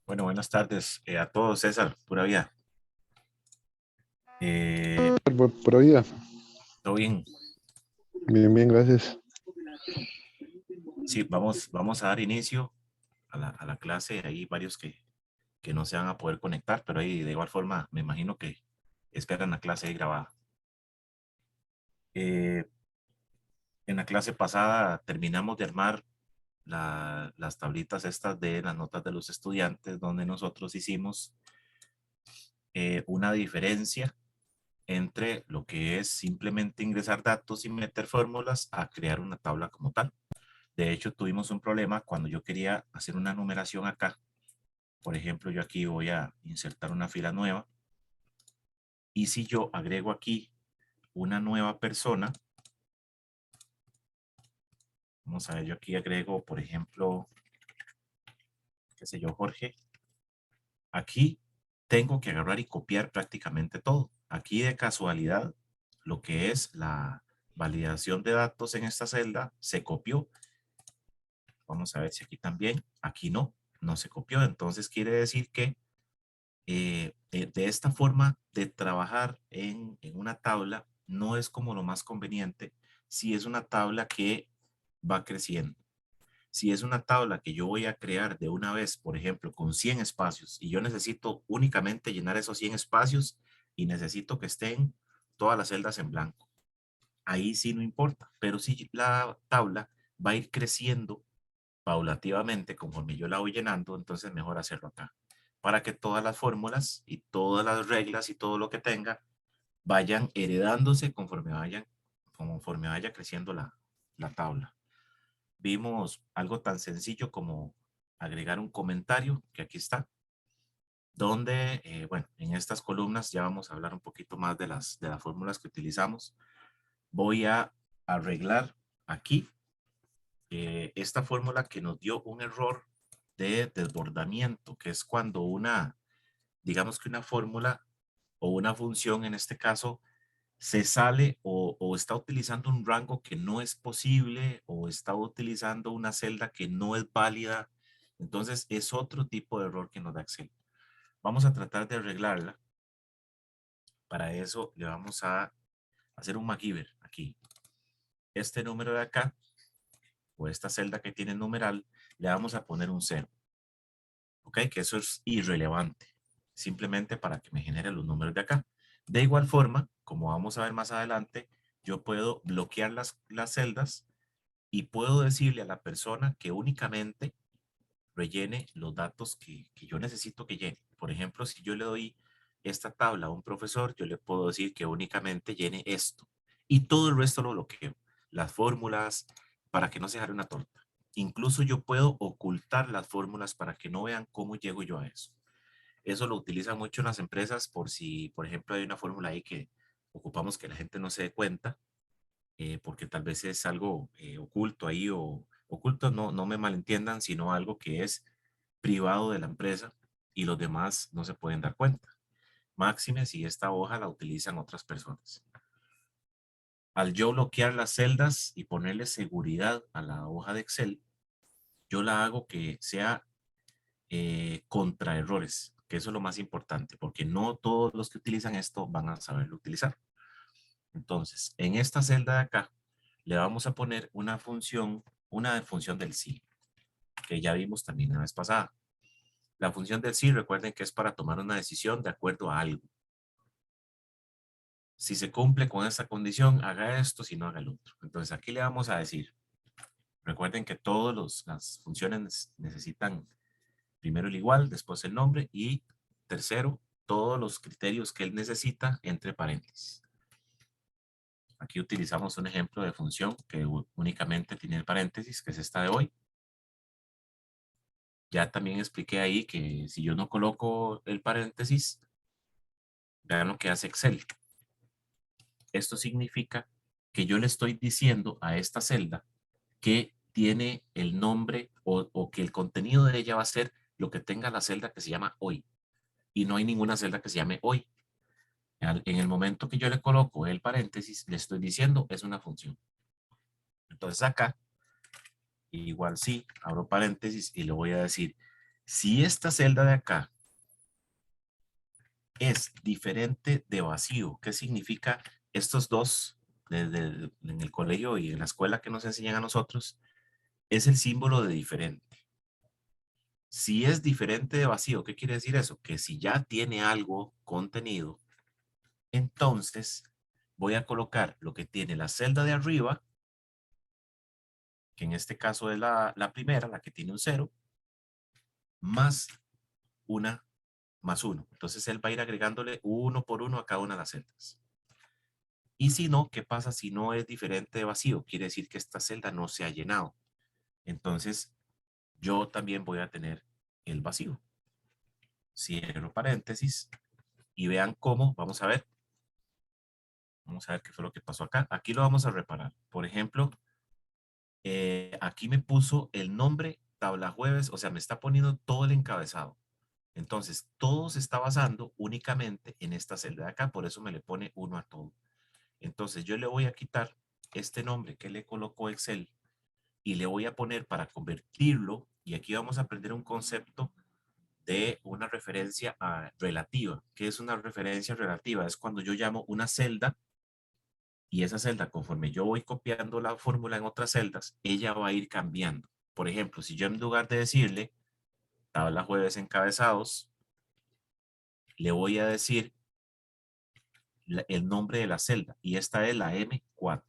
Bueno, buenas tardes a todos, César, pura vida. Eh, Por vida. ¿Todo bien? Bien, bien, gracias. Sí, vamos a dar inicio a la clase. Hay varios que no se van a poder conectar, pero ahí de igual forma me imagino que esperan la clase ahí grabada. Eh, en la clase pasada terminamos de armar las tablitas estas de las notas de los estudiantes, donde nosotros hicimos una diferencia entre lo que es simplemente ingresar datos y meter fórmulas a crear una tabla como tal. De hecho, tuvimos un problema cuando yo quería hacer una numeración acá. Por ejemplo, yo aquí voy a insertar una fila nueva. Y si yo agrego aquí una nueva persona, vamos a ver, yo aquí agrego, por ejemplo, qué sé yo, Jorge. Aquí tengo que agarrar y copiar prácticamente todo. Aquí de casualidad, lo que es la validación de datos en esta celda se copió. Vamos a ver si aquí también, aquí no se copió. Entonces quiere decir que de esta forma de trabajar en una tabla no es como lo más conveniente si es una tabla que va creciendo. Si es una tabla que yo voy a crear de una vez, por ejemplo, con 100 espacios y yo necesito únicamente llenar esos 100 espacios y necesito que estén todas las celdas en blanco. Ahí sí no importa, pero si la tabla va a ir creciendo paulativamente conforme yo la voy llenando, entonces mejor hacerlo acá, para que todas las fórmulas y todas las reglas y todo lo que tenga vayan heredándose conforme vaya creciendo la tabla. Vimos algo tan sencillo como agregar un comentario, que aquí está, donde, bueno, en estas columnas ya vamos a hablar un poquito más de las fórmulas que utilizamos. Voy a arreglar aquí esta fórmula que nos dio un error de desbordamiento, que es cuando digamos que una fórmula o una función en este caso se sale o está utilizando un rango que no es posible o está utilizando una celda que no es válida. Entonces es otro tipo de error que nos da Excel. Vamos a tratar de arreglarla. Para eso le vamos a hacer un MacGyver aquí. Este número de acá o esta celda que tiene numeral le vamos a poner un 0. ¿Ok? Que eso es irrelevante, simplemente para que me genere los números de acá. De igual forma, como vamos a ver más adelante, yo puedo bloquear las celdas y puedo decirle a la persona que únicamente rellene los datos que yo necesito que llene. Por ejemplo, si yo le doy esta tabla a un profesor, yo le puedo decir que únicamente llene esto y todo el resto lo bloqueo. Las fórmulas para que no se jare una torta. Incluso yo puedo ocultar las fórmulas para que no vean cómo llego yo a eso. Eso lo utilizan mucho en las empresas por si, por ejemplo, hay una fórmula ahí que ocupamos que la gente no se dé cuenta, porque tal vez es algo oculto ahí o oculto, no me malentiendan, sino algo que es privado de la empresa y los demás no se pueden dar cuenta. Máxime si esta hoja la utilizan otras personas. Al yo bloquear las celdas y ponerle seguridad a la hoja de Excel, yo la hago que sea contra errores, que eso es lo más importante, porque no todos los que utilizan esto van a saberlo utilizar. Entonces, en esta celda de acá, le vamos a poner una función del sí, que ya vimos también la vez pasada. La función del sí, recuerden que es para tomar una decisión de acuerdo a algo. Si se cumple con esta condición, haga esto, si no, haga el otro. Entonces, aquí le vamos a decir, recuerden que todas las funciones necesitan primero el igual, después el nombre y tercero, todos los criterios que él necesita entre paréntesis. Aquí utilizamos un ejemplo de función que únicamente tiene el paréntesis, que es esta de hoy. Ya también expliqué ahí que si yo no coloco el paréntesis, vean lo que hace Excel. Esto significa que yo le estoy diciendo a esta celda que tiene el nombre o que el contenido de ella va a ser lo que tenga la celda que se llama hoy. Y no hay ninguna celda que se llame hoy. En el momento que yo le coloco el paréntesis, le estoy diciendo es una función. Entonces acá, igual sí, abro paréntesis y le voy a decir Si esta celda de acá es diferente de vacío, ¿qué significa estos dos en el colegio y en la escuela que nos enseñan a nosotros? Es el símbolo de diferente. Si es diferente de vacío, ¿qué quiere decir eso? Que si ya tiene algo contenido, entonces voy a colocar lo que tiene la celda de arriba, que en este caso es la primera, la que tiene un 0, más una más 1. Entonces él va a ir agregándole uno por uno a cada una de las celdas. Y si no, ¿qué pasa si no es diferente de vacío? Quiere decir que esta celda no se ha llenado. Entonces yo también voy a tener el vacío. Cierro paréntesis y vean cómo, vamos a ver qué fue lo que pasó acá. Aquí lo vamos a reparar. Por ejemplo, aquí me puso el nombre tabla jueves, o sea, me está poniendo todo el encabezado. Entonces, todo se está basando únicamente en esta celda de acá, por eso me le pone 1 a todo. Entonces, yo le voy a quitar este nombre que le colocó Excel y le voy a poner para convertirlo, y aquí vamos a aprender un concepto de una referencia relativa. ¿Qué es una referencia relativa? Es cuando yo llamo una celda y esa celda, conforme yo voy copiando la fórmula en otras celdas, ella va a ir cambiando. Por ejemplo, si yo en lugar de decirle tabla jueves encabezados, le voy a decir el nombre de la celda y esta es la M4.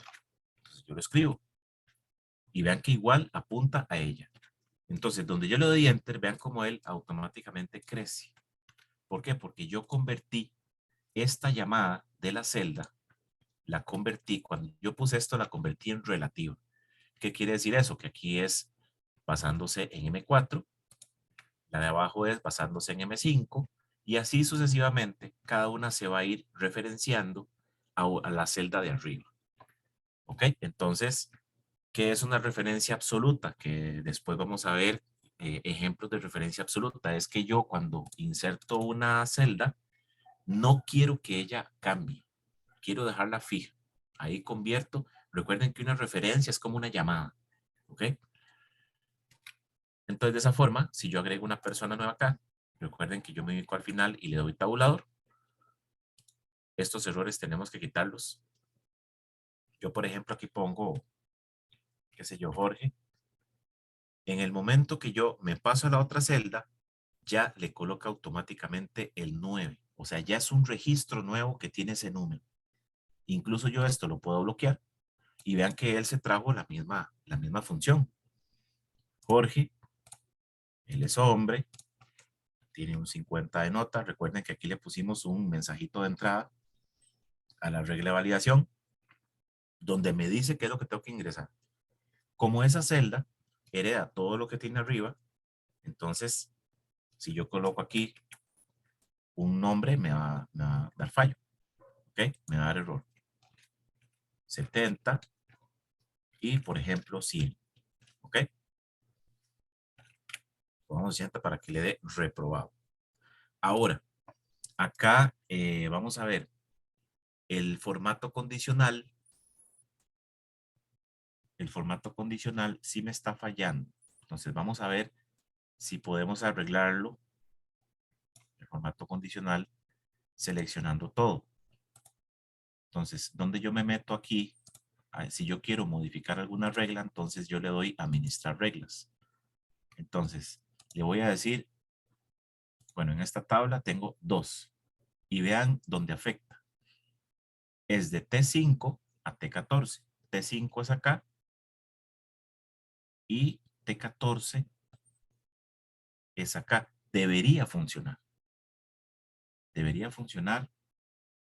Entonces yo lo escribo y vean que igual apunta a ella. Entonces, donde yo le doy enter, vean cómo él automáticamente crece. ¿Por qué? Porque yo convertí esta llamada de la celda, la convertí, cuando yo puse esto, la convertí en relativa. ¿Qué quiere decir eso? Que aquí es basándose en M4, la de abajo es basándose en M5, y así sucesivamente, cada una se va a ir referenciando a la celda de arriba. ¿Ok? Entonces, ¿qué es una referencia absoluta? Que después vamos a ver ejemplos de referencia absoluta. Es que yo cuando inserto una celda, no quiero que ella cambie. Quiero dejarla fija. Ahí convierto. Recuerden que una referencia es como una llamada. ¿Ok? Entonces, de esa forma, si yo agrego una persona nueva acá, recuerden que yo me ubico al final y le doy tabulador. Estos errores tenemos que quitarlos. Yo, por ejemplo, aquí pongo, qué sé yo, Jorge. En el momento que yo me paso a la otra celda, ya le coloca automáticamente el 9. O sea, ya es un registro nuevo que tiene ese número. Incluso yo esto lo puedo bloquear y vean que él se trajo la misma función. Jorge, él es hombre, tiene un 50 de nota. Recuerden que aquí le pusimos un mensajito de entrada a la regla de validación donde me dice qué es lo que tengo que ingresar. Como esa celda hereda todo lo que tiene arriba, entonces si yo coloco aquí un nombre me va a dar fallo. ¿Ok? Me va a dar error. 70 y, por ejemplo, 100. ¿Ok? Pongamos 80 para que le dé reprobado. Ahora, acá vamos a ver el formato condicional. El formato condicional sí me está fallando. Entonces vamos a ver si podemos arreglarlo. El formato condicional seleccionando todo. Entonces, donde yo me meto aquí, si yo quiero modificar alguna regla, entonces yo le doy administrar reglas. Entonces, le voy a decir, bueno, en esta tabla tengo 2. Y vean dónde afecta. Es de T5 a T14. T5 es acá y T14 es acá. Debería funcionar. Debería funcionar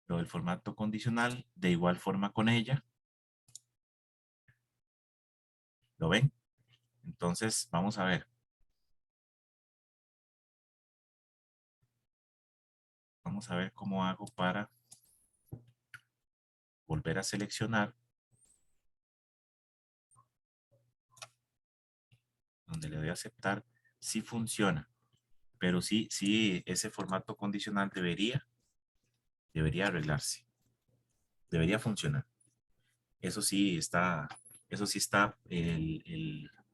lo del formato condicional de igual forma con ella. ¿Lo ven? Entonces, vamos a ver. Vamos a ver cómo hago para volver a seleccionar donde le doy a aceptar. Sí funciona, pero sí, ese formato condicional debería arreglarse. Debería funcionar. Eso sí está,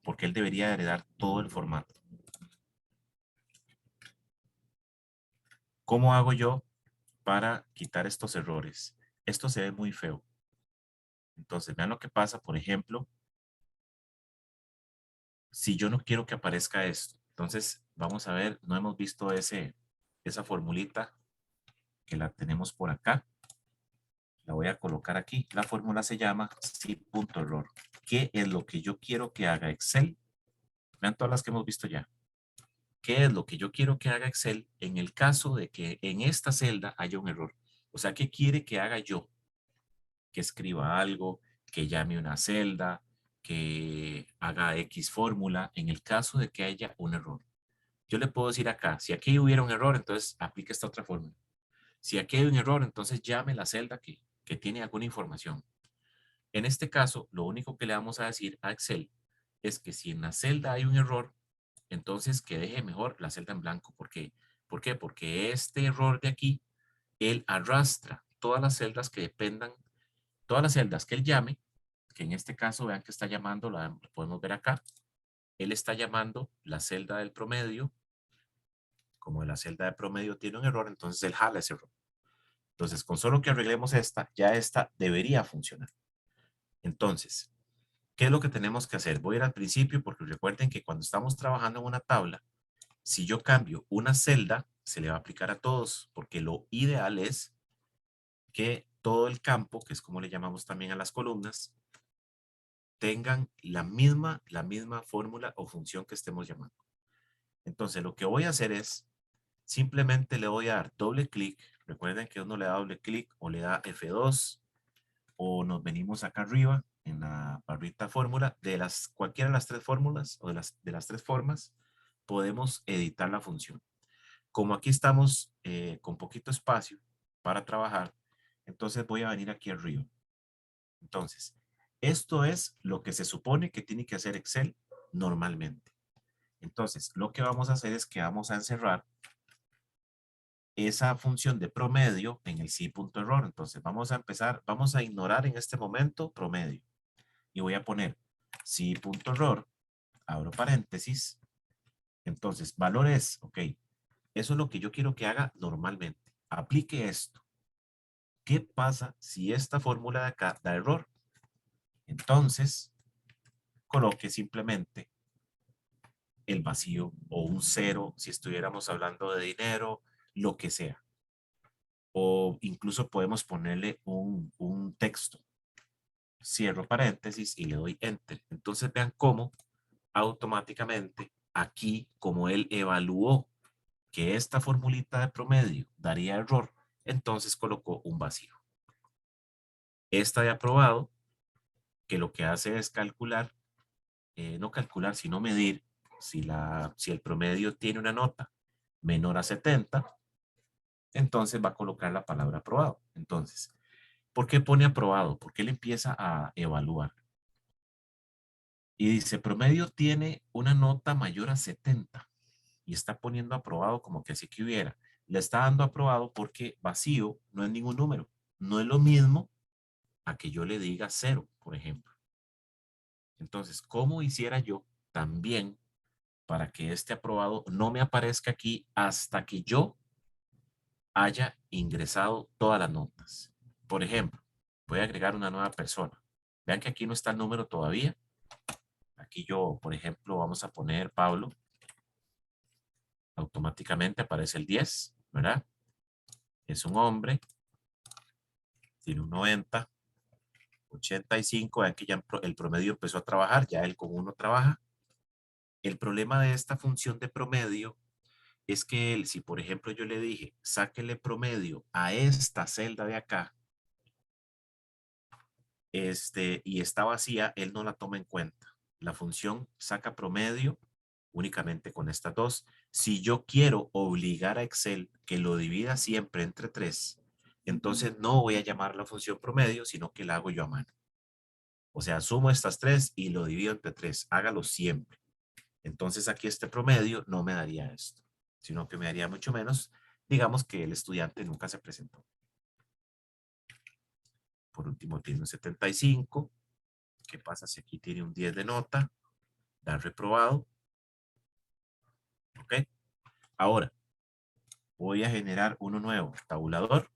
porque él debería heredar todo el formato. ¿Cómo hago yo para quitar estos errores? Esto se ve muy feo. Entonces, vean lo que pasa, por ejemplo, si yo no quiero que aparezca esto. Entonces, vamos a ver, no hemos visto esa formulita que la tenemos por acá. La voy a colocar aquí. La fórmula se llama si.error. ¿Qué es lo que yo quiero que haga Excel? Vean todas las que hemos visto ya. ¿Qué es lo que yo quiero que haga Excel en el caso de que en esta celda haya un error? O sea, ¿qué quiere que haga yo? Que escriba algo, que llame una celda, que haga X fórmula en el caso de que haya un error. Yo le puedo decir acá, si aquí hubiera un error, entonces aplique esta otra fórmula. Si aquí hay un error, entonces llame la celda que tiene alguna información. En este caso, lo único que le vamos a decir a Excel es que si en la celda hay un error, entonces que deje mejor la celda en blanco. ¿Por qué? ¿Por qué? Porque este error de aquí, él arrastra todas las celdas que dependan, todas las celdas que él llame, que en este caso vean que está llamando, la podemos ver acá, él está llamando la celda del promedio. Como la celda de promedio tiene un error, entonces él jala ese error. Entonces, con solo que arreglemos esta, ya esta debería funcionar. Entonces, ¿qué es lo que tenemos que hacer? Voy a ir al principio porque recuerden que cuando estamos trabajando en una tabla, si yo cambio una celda, se le va a aplicar a todos, porque lo ideal es que todo el campo, que es como le llamamos también a las columnas, tengan la misma fórmula o función que estemos llamando. Entonces, lo que voy a hacer es, simplemente le voy a dar doble clic. Recuerden que uno le da doble clic o le da F2 o nos venimos acá arriba en la barrita fórmula. Cualquiera de las tres fórmulas o de las tres formas, podemos editar la función. Como aquí estamos con poquito espacio para trabajar, entonces voy a venir aquí arriba. Entonces, esto es lo que se supone que tiene que hacer Excel normalmente. Entonces, lo que vamos a hacer es que vamos a encerrar esa función de promedio en el si.error. Entonces, vamos a empezar, vamos a ignorar en este momento promedio. Y voy a poner si.error, abro paréntesis. Entonces, valor es, ok, eso es lo que yo quiero que haga normalmente. Aplique esto. ¿Qué pasa si esta fórmula de acá da error? Entonces, coloque simplemente el vacío o un cero si estuviéramos hablando de dinero, lo que sea. O incluso podemos ponerle un texto. Cierro paréntesis y le doy enter. Entonces vean cómo automáticamente aquí, como él evaluó que esta formulita de promedio daría error, entonces colocó un vacío. Esta de aprobado, que lo que hace es calcular, no calcular, sino medir si el promedio tiene una nota menor a 70, entonces va a colocar la palabra aprobado. Entonces, ¿por qué pone aprobado? Porque él empieza a evaluar. Y dice, promedio tiene una nota mayor a 70. Y está poniendo aprobado como que así que hubiera. Le está dando aprobado porque vacío no es ningún número. No es lo mismo a que yo le diga 0, por ejemplo. Entonces, ¿cómo hiciera yo también para que este aprobado no me aparezca aquí hasta que yo haya ingresado todas las notas? Por ejemplo, voy a agregar una nueva persona. Vean que aquí no está el número todavía. Aquí yo, por ejemplo, vamos a poner Pablo. Automáticamente aparece el 10, ¿verdad? Es un hombre, tiene un 90, 85. Vean que ya el promedio empezó a trabajar, ya él con uno trabaja. El problema de esta función de promedio es que él, si por ejemplo yo le dije, sáquele promedio a esta celda de acá, y está vacía, él no la toma en cuenta. La función saca promedio únicamente con estas dos. Si yo quiero obligar a Excel que lo divida siempre entre 3, entonces no voy a llamar la función promedio, sino que la hago yo a mano. O sea, sumo estas 3 y lo divido entre 3. Hágalo siempre. Entonces aquí este promedio no me daría esto, sino que me daría mucho menos. Digamos que el estudiante nunca se presentó. Por último tiene un 75. ¿Qué pasa si aquí tiene un 10 de nota? Da reprobado. ¿Ok? Ahora, voy a generar uno nuevo, tabulador.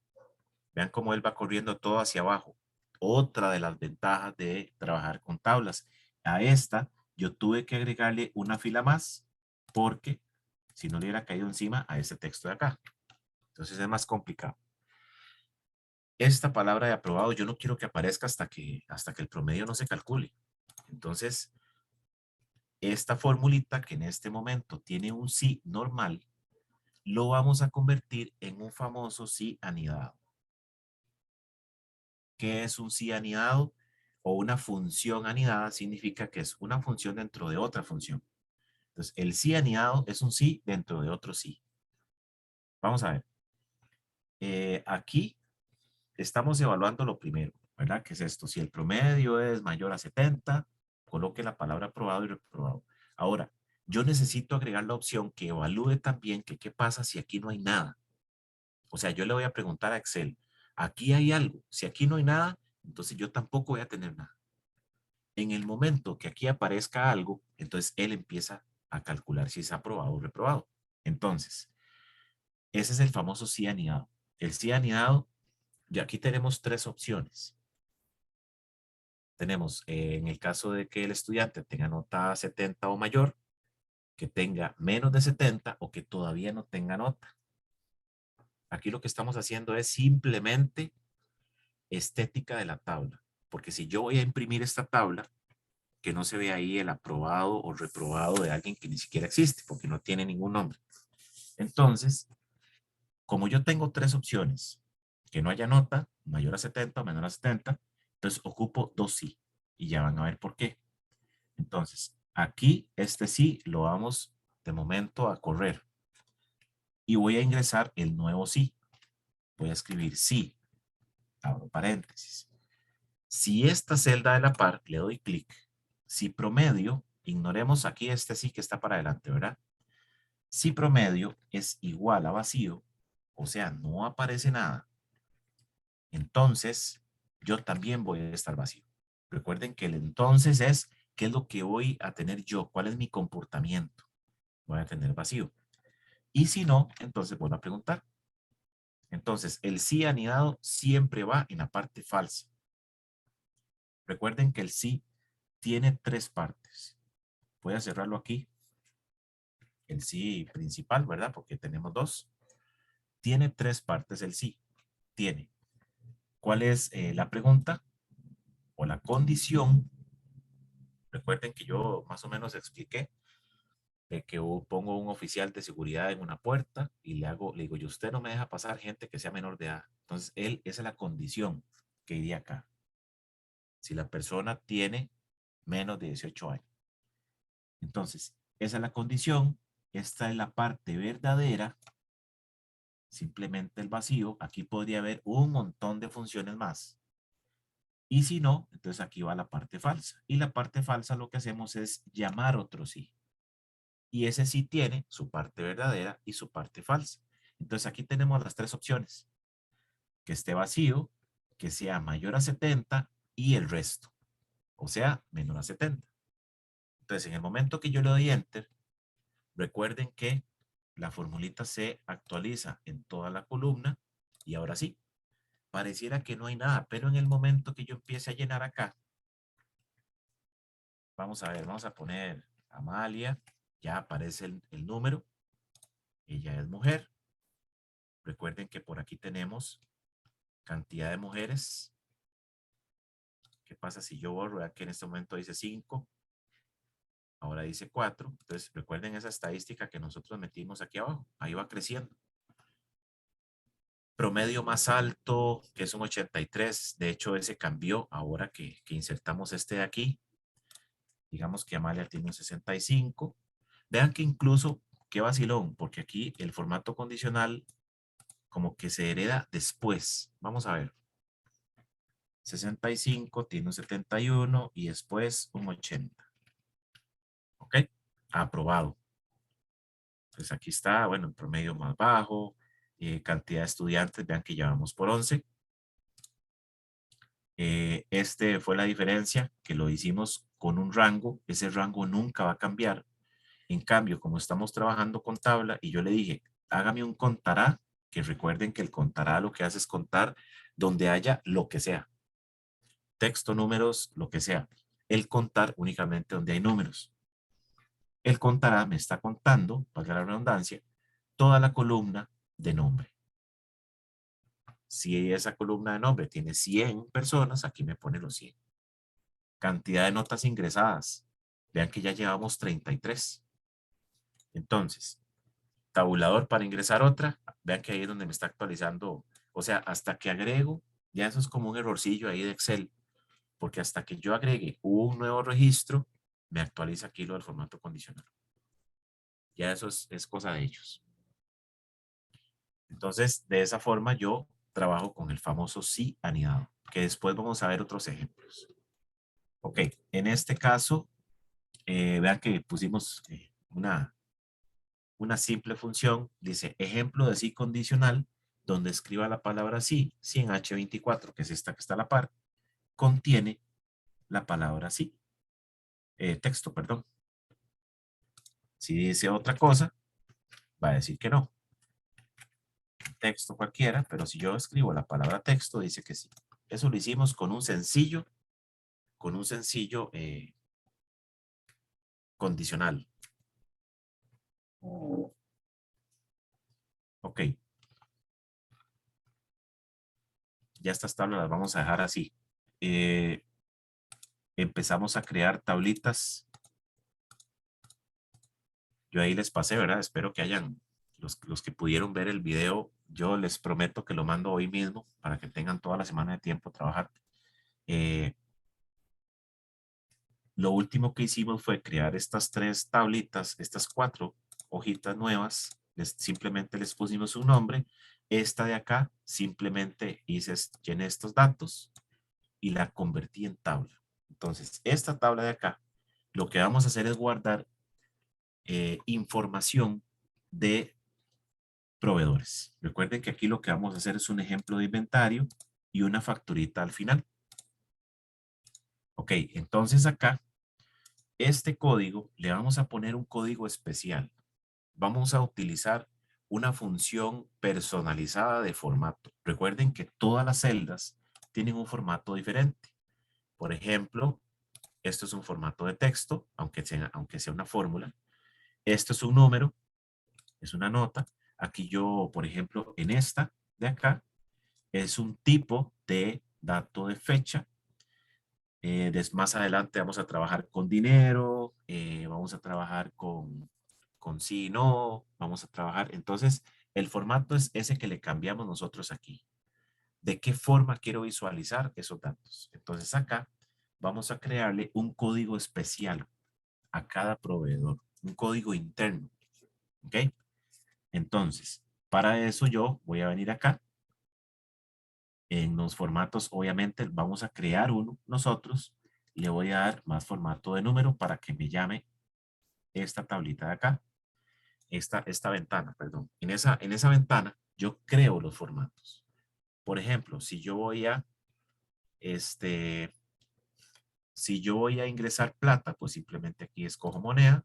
Vean cómo él va corriendo todo hacia abajo. Otra de las ventajas de trabajar con tablas. A esta yo tuve que agregarle una fila más porque si no le hubiera caído encima a este texto de acá. Entonces es más complicado. Esta palabra de aprobado yo no quiero que aparezca hasta que el promedio no se calcule. Entonces, esta formulita que en este momento tiene un sí normal, lo vamos a convertir en un famoso sí anidado. ¿Qué es un sí anidado? O una función anidada significa que es una función dentro de otra función. Entonces, el sí anidado es un sí dentro de otro sí. Vamos a ver. Aquí estamos evaluando lo primero, ¿verdad? ¿Qué es esto? Si el promedio es mayor a 70, coloque la palabra aprobado y reprobado. Ahora, yo necesito agregar la opción que evalúe también que qué pasa si aquí no hay nada. O sea, yo le voy a preguntar a Excel, aquí hay algo. Si aquí no hay nada, entonces yo tampoco voy a tener nada. En el momento que aquí aparezca algo, entonces él empieza a calcular si es aprobado o reprobado. Entonces, ese es el famoso sí anidado. El sí anidado, y aquí tenemos tres opciones. Tenemos, en el caso de que el estudiante tenga nota 70 o mayor, que tenga menos de 70 o que todavía no tenga nota. Aquí lo que estamos haciendo es simplemente estética de la tabla. Porque si yo voy a imprimir esta tabla, que no se ve ahí el aprobado o reprobado de alguien que ni siquiera existe, porque no tiene ningún nombre. Entonces, como yo tengo tres opciones, que no haya nota, mayor a 70 o menor a 70, entonces ocupo dos sí. Y ya van a ver por qué. Entonces, aquí este sí lo vamos de momento a correr. Y voy a ingresar el nuevo sí. Voy a escribir sí, abro paréntesis. Si esta celda de la par le doy clic, si promedio, ignoremos aquí este sí que está para adelante, ¿verdad? Si promedio es igual a vacío, o sea, no aparece nada, entonces yo también voy a estar vacío. Recuerden que el entonces es qué es lo que voy a tener yo, cuál es mi comportamiento. Voy a tener vacío. Y si no, entonces vuelvo a preguntar. Entonces, el sí anidado siempre va en la parte falsa. Recuerden que el sí tiene tres partes. Voy a cerrarlo aquí. El sí principal, ¿verdad? Porque tenemos dos. Tiene tres partes el sí. Tiene, ¿cuál es la pregunta o la condición? Recuerden que yo más o menos expliqué de que pongo un oficial de seguridad en una puerta y le digo, y usted no me deja pasar gente que sea menor de edad. Entonces, esa es la condición que iría acá. Si la persona tiene menos de 18 años. Entonces, esa es la condición. Esta es la parte verdadera. Simplemente el vacío. Aquí podría haber un montón de funciones más. Y si no, entonces aquí va la parte falsa. Y la parte falsa lo que hacemos es llamar otro sí. Y ese sí tiene su parte verdadera y su parte falsa. Entonces aquí tenemos las tres opciones. Que esté vacío, que sea mayor a 70 y el resto. O sea, menor a 70. Entonces en el momento que yo le doy Enter, recuerden que la formulita se actualiza en toda la columna y ahora sí, pareciera que no hay nada, pero en el momento que yo empiece a llenar acá, vamos a ver, vamos a poner Amalia, ya aparece el número, ella es mujer. Recuerden que por aquí tenemos cantidad de mujeres. ¿Qué pasa si yo borro? Aquí en este momento dice 5, ahora dice 4. Entonces recuerden esa estadística que nosotros metimos aquí abajo, ahí va creciendo. Promedio más alto, que es un 83. De hecho, ese cambió ahora que insertamos este de aquí. Digamos que Amalia tiene un 65. Vean que incluso, qué vacilón, porque aquí el formato condicional como que se hereda después. Vamos a ver. 65, tiene un 71 y después un 80. ¿Ok? Aprobado. Entonces aquí está, bueno, el promedio más bajo, cantidad de estudiantes, vean que ya vamos por 11. Este fue la diferencia, que lo hicimos con un rango. Ese rango nunca va a cambiar. En cambio, como estamos trabajando con tabla y yo le dije, hágame un contará, que recuerden que el contará lo que hace es contar donde haya lo que sea. Texto, números, lo que sea. El contar únicamente donde hay números. El contará me está contando, valga la redundancia, toda la columna de nombre. Si esa columna de nombre tiene 100 personas, aquí me pone los 100. Cantidad de notas ingresadas. Vean que ya llevamos 33. Entonces, tabulador para ingresar otra. Vean que ahí es donde me está actualizando. O sea, hasta que agrego, ya eso es como un errorcillo ahí de Excel. Porque hasta que yo agregue un nuevo registro, me actualiza aquí lo del formato condicional. Ya eso es cosa de ellos. Entonces, de esa forma yo trabajo con el famoso sí anidado, que después vamos a ver otros ejemplos. Ok, en este caso, vean que pusimos una simple función, dice ejemplo de sí condicional, donde escriba la palabra sí, sí en H24, que es esta que está a la par, contiene la palabra sí, texto, perdón. Si dice otra cosa, va a decir que no. Texto cualquiera, pero si yo escribo la palabra texto, dice que sí. Eso lo hicimos con un sencillo condicional. Ok. Ya estas tablas las vamos a dejar así. Empezamos a crear tablitas. Yo ahí les pasé, ¿verdad? Espero que hayan, los que pudieron ver el video, yo les prometo que lo mando hoy mismo para que tengan toda la semana de tiempo a trabajar. Lo último que hicimos fue crear estas 3 tablitas, estas 4 hojitas nuevas. Simplemente les pusimos un nombre. Esta de acá simplemente llené estos datos y la convertí en tabla. Entonces, esta tabla de acá, lo que vamos a hacer es guardar información de proveedores. Recuerden que aquí lo que vamos a hacer es un ejemplo de inventario y una facturita al final. Ok, entonces acá, este código, le vamos a poner un código especial. Vamos a utilizar una función personalizada de formato. Recuerden que todas las celdas tienen un formato diferente. Por ejemplo, esto es un formato de texto, aunque sea una fórmula. Esto es un número, es una nota. Aquí yo, por ejemplo, en esta de acá, es un tipo de dato de fecha. Más adelante vamos a trabajar con dinero, vamos a trabajar con sí y no, vamos a trabajar. Entonces, el formato es ese que le cambiamos nosotros aquí. ¿De qué forma quiero visualizar esos datos? Entonces acá vamos a crearle un código especial a cada proveedor, un código interno. ¿Ok? Entonces, para eso yo voy a venir acá. En los formatos, obviamente, vamos a crear uno nosotros. Le voy a dar más formato de número para que me llame esta tablita de acá. Esta ventana, perdón. En esa ventana yo creo los formatos. Por ejemplo, este, si yo voy a ingresar plata, pues simplemente aquí escojo moneda.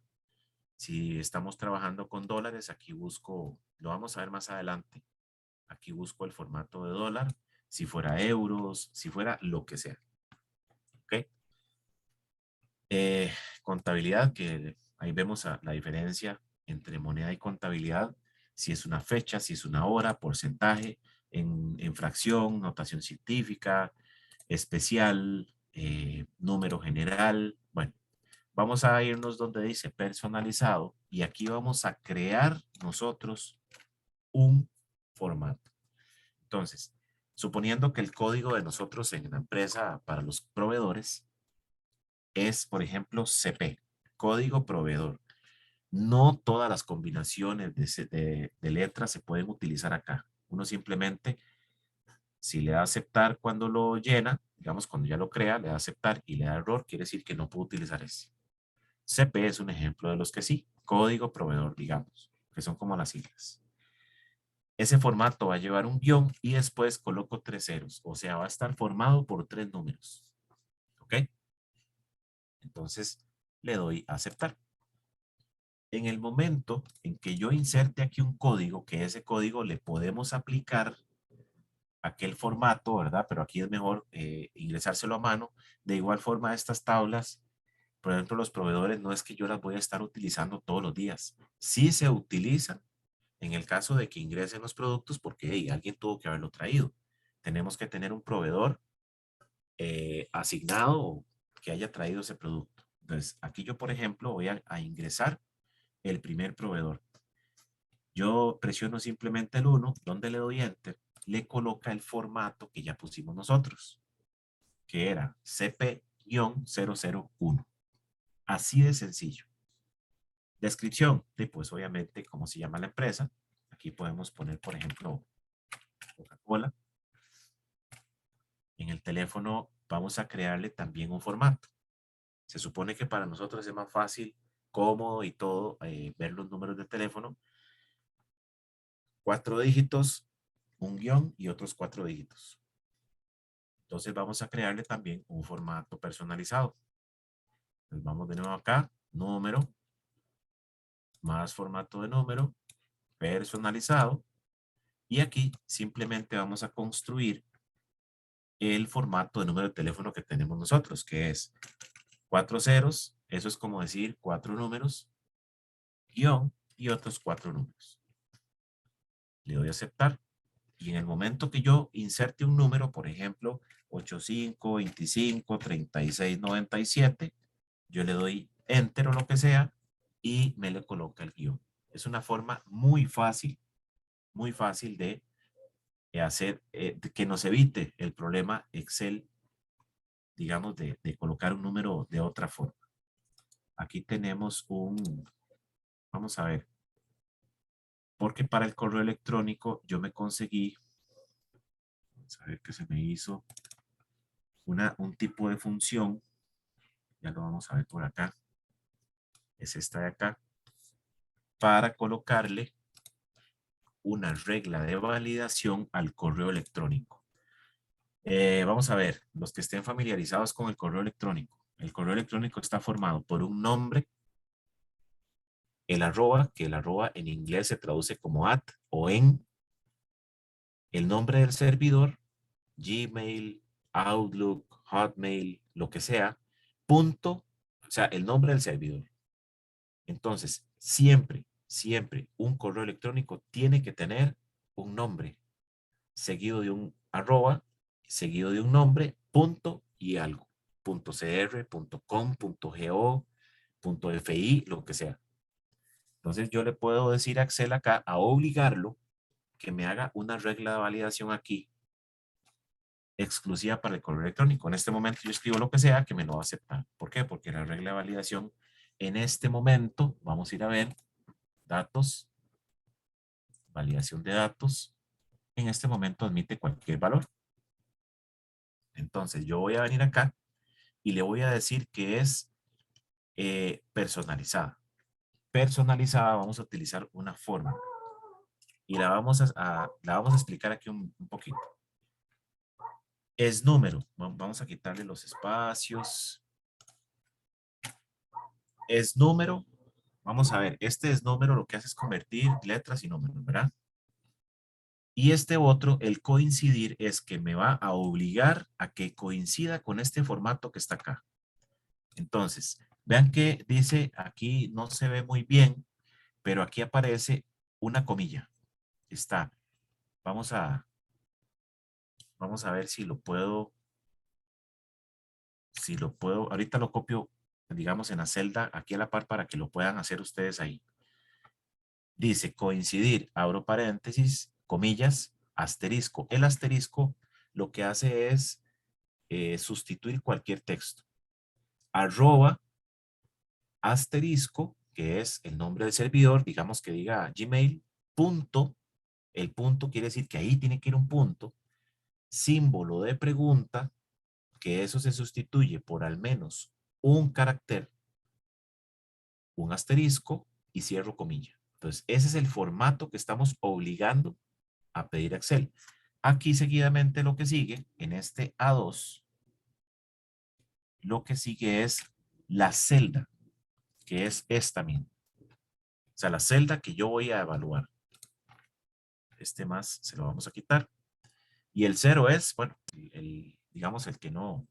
Si estamos trabajando con dólares, aquí busco, lo vamos a ver más adelante. Aquí busco el formato de dólar, si fuera euros, si fuera lo que sea. ¿Ok? Contabilidad, que ahí vemos la diferencia entre moneda y contabilidad. Si es una fecha, si es una hora, porcentaje, en fracción, notación científica, especial, número general. Bueno, vamos a irnos donde dice personalizado y aquí vamos a crear nosotros un formato. Entonces, suponiendo que el código de nosotros en la empresa para los proveedores es, por ejemplo, CP, código proveedor. No todas las combinaciones de letras se pueden utilizar acá. Uno simplemente, si le da a aceptar cuando lo llena, digamos cuando ya lo crea, le da a aceptar y le da error, quiere decir que no puede utilizar ese. CP es un ejemplo de los que sí. Código proveedor, digamos, que son como las siglas. Ese formato va a llevar un guión y después coloco 3 ceros. O sea, va a estar formado por 3 números. ¿Ok? Entonces, le doy a aceptar. en el momento en que yo inserte aquí un código, que ese código le podemos aplicar aquel formato, ¿verdad? Pero aquí es mejor ingresárselo a mano. De igual forma, estas tablas, por ejemplo, los proveedores, no es que yo las voy a estar utilizando todos los días. Sí se utilizan en el caso de que ingresen los productos porque hey, alguien tuvo que haberlo traído. Tenemos que tener un proveedor asignado que haya traído ese producto. Entonces, aquí yo, por ejemplo, voy a ingresar el primer proveedor. Yo presiono simplemente el 1, donde le doy Enter, le coloca el formato que ya pusimos nosotros, que era CP-001. Así de sencillo. Descripción, de, pues obviamente, cómo se llama la empresa. Aquí podemos poner, por ejemplo, Coca-Cola. En el teléfono vamos a crearle también un formato. Se supone que para nosotros es más fácil, cómodo y todo, ver los números de teléfono. 4 dígitos, un guión y otros 4 dígitos. Entonces vamos a crearle también un formato personalizado. Entonces vamos de nuevo acá, número, más formato de número, personalizado. Y aquí simplemente vamos a construir el formato de número de teléfono que tenemos nosotros, que es 4 ceros, eso es como decir 4 números, guión y otros 4 números. Le doy a aceptar. Y en el momento que yo inserte un número, por ejemplo, 85, 25, 36, 97, yo le doy Enter o lo que sea y me le coloca el guión. Es una forma muy fácil de hacer, de que nos evite el problema Excel, digamos, de colocar un número de otra forma. Aquí tenemos vamos a ver, porque para el correo electrónico yo me conseguí, vamos a ver qué se me hizo, un tipo de función, ya lo vamos a ver por acá, es esta de acá, para colocarle una regla de validación al correo electrónico. Vamos a ver, los que estén familiarizados con el correo electrónico. El correo electrónico está formado por un nombre, el arroba, que el arroba en inglés se traduce como at o en, el nombre del servidor, Gmail, Outlook, Hotmail, lo que sea, punto, o sea, el nombre del servidor. Entonces, siempre un correo electrónico tiene que tener un nombre, seguido de un arroba, seguido de un nombre, punto y algo. .cr, .com, .go, .fi, lo que sea. Entonces yo le puedo decir a Excel acá, a obligarlo, que me haga una regla de validación aquí, exclusiva para el correo electrónico. En este momento yo escribo lo que sea, que me lo va a aceptar. ¿Por qué? Porque la regla de validación en este momento, vamos a ir a ver, datos, validación de datos, en este momento admite cualquier valor. Entonces yo voy a venir acá y le voy a decir que es personalizada. Personalizada vamos a utilizar una forma y la vamos a explicar aquí un poquito. Es número. Vamos a quitarle los espacios. Es número. Vamos a ver, este es número, lo que hace es convertir letras y números, ¿verdad? Y este otro, el coincidir, es que me va a obligar a que coincida con este formato que está acá. Entonces, vean que dice, aquí no se ve muy bien, pero aquí aparece una comilla. Está. Vamos a ver si lo puedo, ahorita lo copio, digamos, en la celda, aquí a la par para que lo puedan hacer ustedes ahí. Dice coincidir, abro paréntesis, comillas, asterisco. El asterisco lo que hace es sustituir cualquier texto. Arroba, asterisco, que es el nombre del servidor, digamos que diga Gmail, punto, el punto quiere decir que ahí tiene que ir un punto, símbolo de pregunta, que eso se sustituye por al menos un carácter, un asterisco y cierro comilla. Entonces, ese es el formato que estamos obligando a pedir a Excel. Aquí seguidamente lo que sigue, en este A2, lo que sigue es la celda, que es esta misma. sea, la celda que yo voy a evaluar. Este más se lo vamos a quitar. Y el 0 es, bueno, digamos el que no,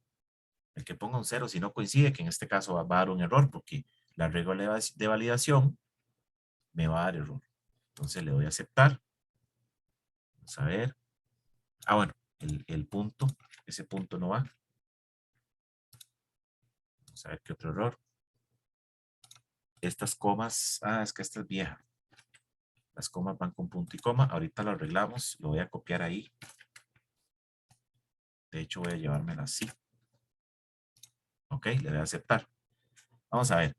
el que ponga un 0 si no coincide, que en este caso va a dar un error porque la regla de validación me va a dar error. Entonces le doy a aceptar. Vamos a ver. Ah, bueno, el punto, ese punto no va. Vamos a ver qué otro error. Estas comas, es que esta es vieja. Las comas van con punto y coma. Ahorita lo arreglamos. Lo voy a copiar ahí. De hecho, voy a llevármela así. Ok, le voy a aceptar. Vamos a ver.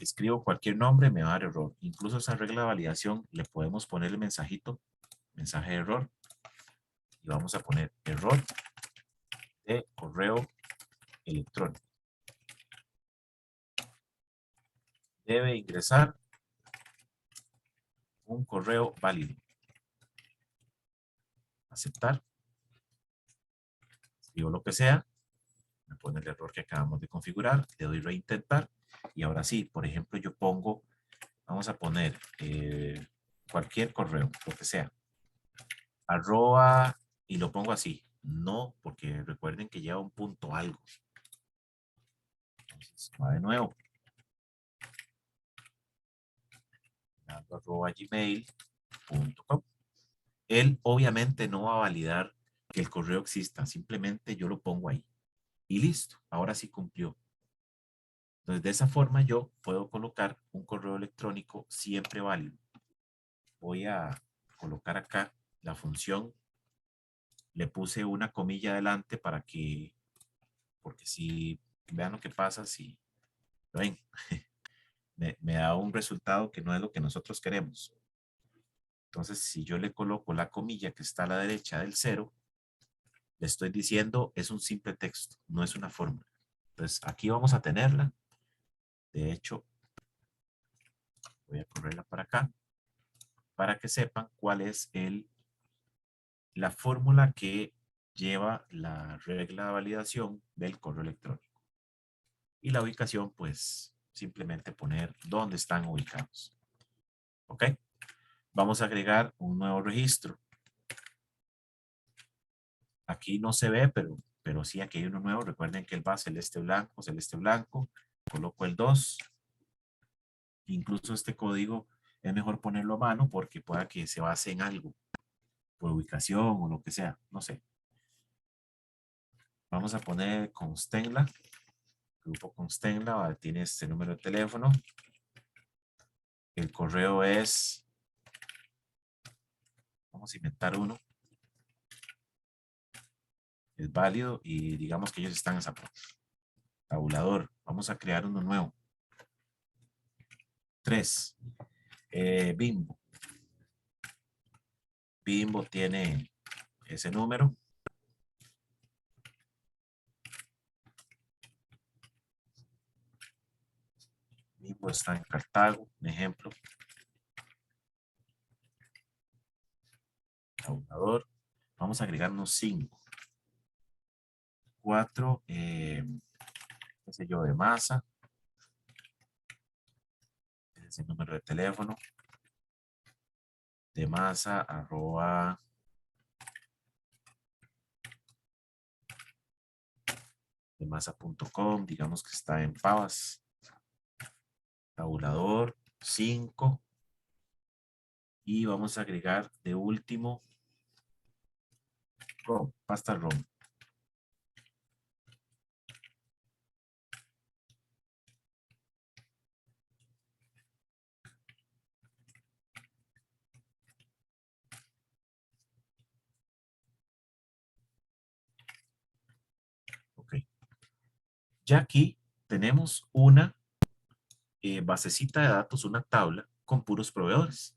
Escribo cualquier nombre, me va a dar error. Incluso esa regla de validación le podemos poner el mensajito, mensaje de error. Y vamos a poner error de correo electrónico. Debe ingresar un correo válido. Aceptar. Escribo lo que sea. Me pone el error que acabamos de configurar. Le doy reintentar. Y ahora sí, por ejemplo, yo pongo, vamos a poner cualquier correo, lo que sea. Arroba, y lo pongo así. No, porque recuerden que lleva un punto algo. Entonces, va de nuevo. Arroba gmail.com. Él obviamente no va a validar que el correo exista, simplemente yo lo pongo ahí. Y listo, ahora sí cumplió. Entonces, de esa forma yo puedo colocar un correo electrónico siempre válido. Voy a colocar acá la función. Le puse una comilla adelante para que, porque si, vean lo que pasa si, ven, me da un resultado que no es lo que nosotros queremos. Entonces, si yo le coloco la comilla que está a la derecha del 0, le estoy diciendo es un simple texto, no es una fórmula. Entonces, aquí vamos a tenerla. De hecho, voy a correrla para acá para que sepan cuál es la fórmula que lleva la regla de validación del correo electrónico. Y la ubicación, pues, simplemente poner dónde están ubicados. ¿Ok? Vamos a agregar un nuevo registro. Aquí no se ve, pero sí aquí hay uno nuevo. Recuerden que él va celeste blanco. Coloco el 2. Incluso este código es mejor ponerlo a mano porque pueda que se base en algo, por ubicación o lo que sea, no sé. Vamos a poner Constenla, grupo Constenla, tiene este número de teléfono. El correo es, vamos a inventar uno. Es válido y digamos que ellos están en Zapote. Tabulador, vamos a crear uno nuevo. 3. Bimbo. Bimbo tiene ese número. Bimbo está en Cartago, un ejemplo. Tabulador. Vamos a agregar unos 5. 4, qué sé yo, de masa. Ese es el número de teléfono. De masa, arroba de masa.com, digamos que está en Pavas. Tabulador 5. Y vamos a agregar de último ROM, pasta ROM. Ok. Ya aquí tenemos una basecita de datos, una tabla con puros proveedores.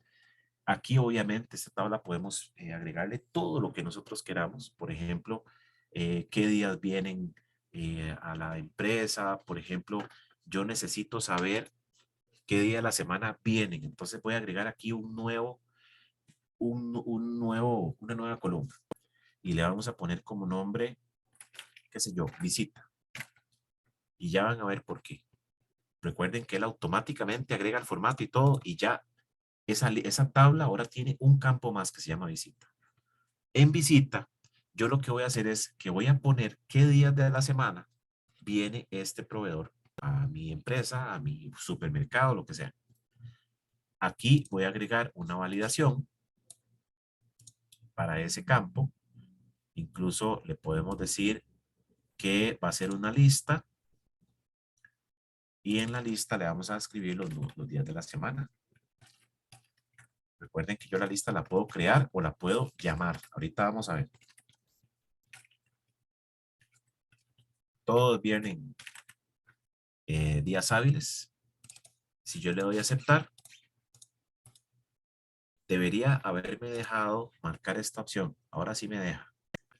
Aquí obviamente esta tabla podemos agregarle todo lo que nosotros queramos. Por ejemplo, qué días vienen a la empresa. Por ejemplo, yo necesito saber qué día de la semana vienen. Entonces voy a agregar aquí una nueva columna. Y le vamos a poner como nombre, qué sé yo, visita. Y ya van a ver por qué. Recuerden que él automáticamente agrega el formato y todo, y ya esa tabla ahora tiene un campo más que se llama visita. En visita, yo lo que voy a hacer es que voy a poner qué días de la semana viene este proveedor a mi empresa, a mi supermercado, lo que sea. Aquí voy a agregar una validación para ese campo. Incluso le podemos decir que va a ser una lista y en la lista le vamos a escribir los días de la semana. Recuerden que yo la lista la puedo crear o la puedo llamar. Ahorita vamos a ver. Todos vienen días hábiles. Si yo le doy a aceptar, debería haberme dejado marcar esta opción. Ahora sí me deja.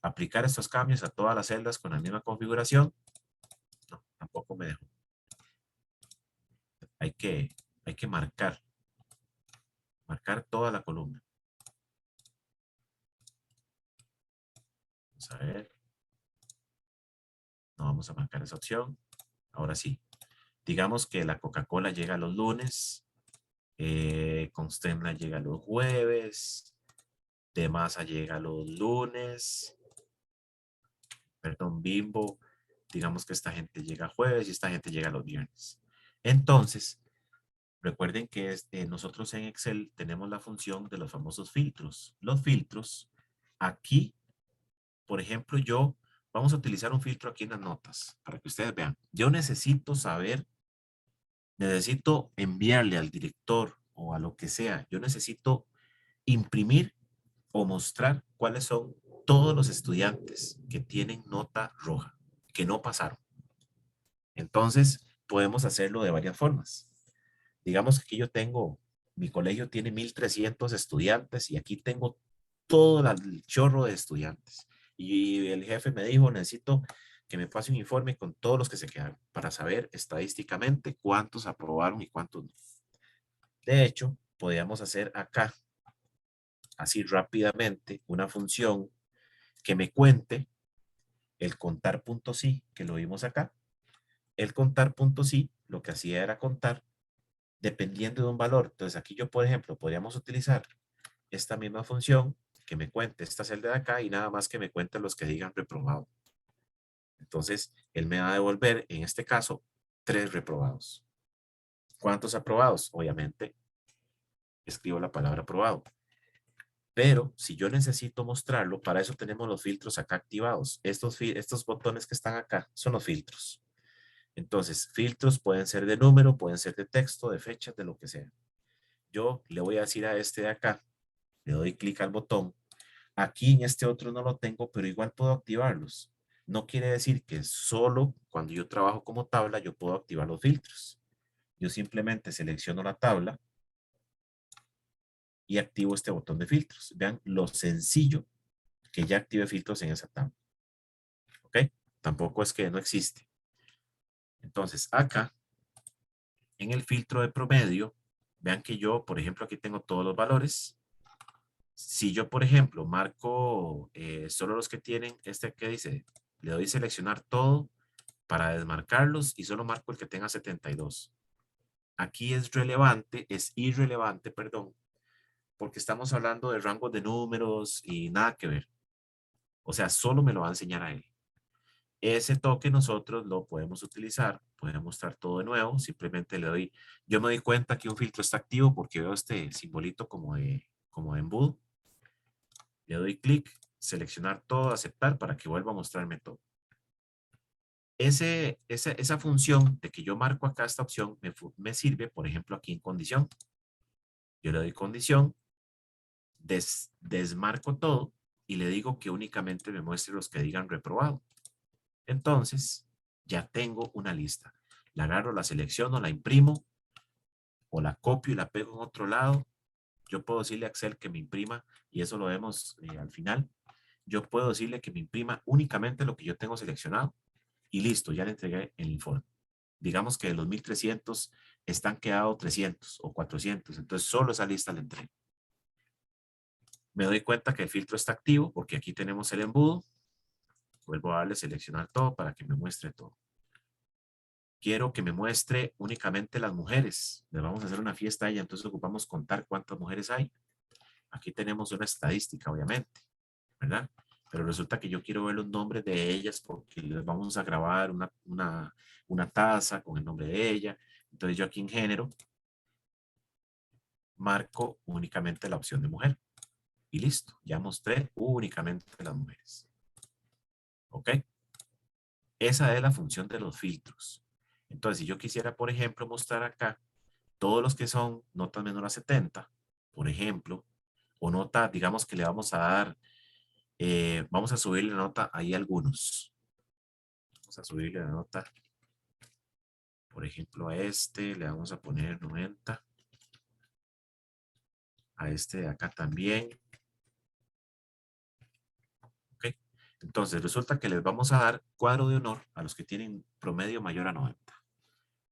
Aplicar estos cambios a todas las celdas con la misma configuración. No, tampoco me dejó. Hay que marcar toda la columna. Vamos a ver. No vamos a marcar esa opción. Ahora sí. Digamos que la Coca-Cola llega los lunes. Constenla llega los jueves. De Masa llega los lunes. Perdón, Bimbo. Digamos que esta gente llega jueves y esta gente llega los viernes. Entonces, recuerden que nosotros en Excel tenemos la función de los famosos filtros. Los filtros, aquí, por ejemplo, vamos a utilizar un filtro aquí en las notas para que ustedes vean. Yo necesito enviarle al director o a lo que sea, yo necesito imprimir o mostrar cuáles son todos los estudiantes que tienen nota roja, que no pasaron. Entonces, podemos hacerlo de varias formas. Digamos que aquí mi colegio tiene 1,300 estudiantes y aquí tengo todo el chorro de estudiantes. Y el jefe me dijo, necesito que me pase un informe con todos los que se quedaron para saber estadísticamente cuántos aprobaron y cuántos no. De hecho, podríamos hacer acá, así rápidamente, una función que me cuente el contar.sí, que lo vimos acá. El contar.sí lo que hacía era contar dependiendo de un valor. Entonces aquí yo, por ejemplo, podríamos utilizar esta misma función que me cuente esta celda de acá y nada más que me cuente los que digan reprobado. Entonces, él me va a devolver, en este caso, 3 reprobados. ¿Cuántos aprobados? Obviamente, escribo la palabra aprobado. Pero si yo necesito mostrarlo, para eso tenemos los filtros acá activados. Estos botones que están acá son los filtros. Entonces, filtros pueden ser de número, pueden ser de texto, de fechas, de lo que sea. Yo le voy a decir a este de acá, le doy clic al botón. Aquí en este otro no lo tengo, pero igual puedo activarlos. No quiere decir que solo cuando yo trabajo como tabla yo puedo activar los filtros. Yo simplemente selecciono la tabla y activo este botón de filtros. Vean lo sencillo que ya active filtros en esa tabla. ¿Ok? Tampoco es que no existe. Entonces, acá, en el filtro de promedio, vean que yo, por ejemplo, aquí tengo todos los valores. Si yo, por ejemplo, marco solo los que tienen, que dice, le doy seleccionar todo para desmarcarlos y solo marco el que tenga 72. Aquí es irrelevante, perdón, porque estamos hablando de rangos de números y nada que ver. O sea, solo me lo va a enseñar a él. Ese toque nosotros lo podemos utilizar, podemos mostrar todo de nuevo, simplemente yo me doy cuenta que un filtro está activo porque veo este simbolito como de embudo. Le doy clic, seleccionar todo, aceptar para que vuelva a mostrarme todo. Esa función de que yo marco acá esta opción me sirve, por ejemplo, aquí en condición. Yo le doy condición, desmarco todo y le digo que únicamente me muestre los que digan reprobado. Entonces, ya tengo una lista. La agarro, la selecciono, la imprimo o la copio y la pego en otro lado. Yo puedo decirle a Excel que me imprima, y eso lo vemos al final. Yo puedo decirle que me imprima únicamente lo que yo tengo seleccionado y listo, ya le entregué el informe. Digamos que de los 1,300 están quedados 300 o 400, entonces solo esa lista la entrego. Me doy cuenta que el filtro está activo porque aquí tenemos el embudo. Vuelvo a darle seleccionar todo para que me muestre todo. quiero que me muestre únicamente las mujeres. Le vamos a hacer una fiesta a ella, entonces ocupamos contar cuántas mujeres hay. Aquí tenemos una estadística, obviamente, ¿verdad? Pero resulta que yo quiero ver los nombres de ellas porque les vamos a grabar una taza con el nombre de ella. Entonces yo aquí en género marco únicamente la opción de mujer. Y listo, ya mostré únicamente las mujeres. ¿Ok? Esa es la función de los filtros. Entonces, si yo quisiera, por ejemplo, mostrar acá todos los que son notas menor a 70, por ejemplo, o nota, digamos que le vamos a dar, vamos a subirle la nota ahí a algunos. Vamos a subirle la nota, por ejemplo, a este le vamos a poner 90. A este de acá también. ¿Ok? Entonces, resulta que les vamos a dar cuadro de honor a los que tienen promedio mayor a 90.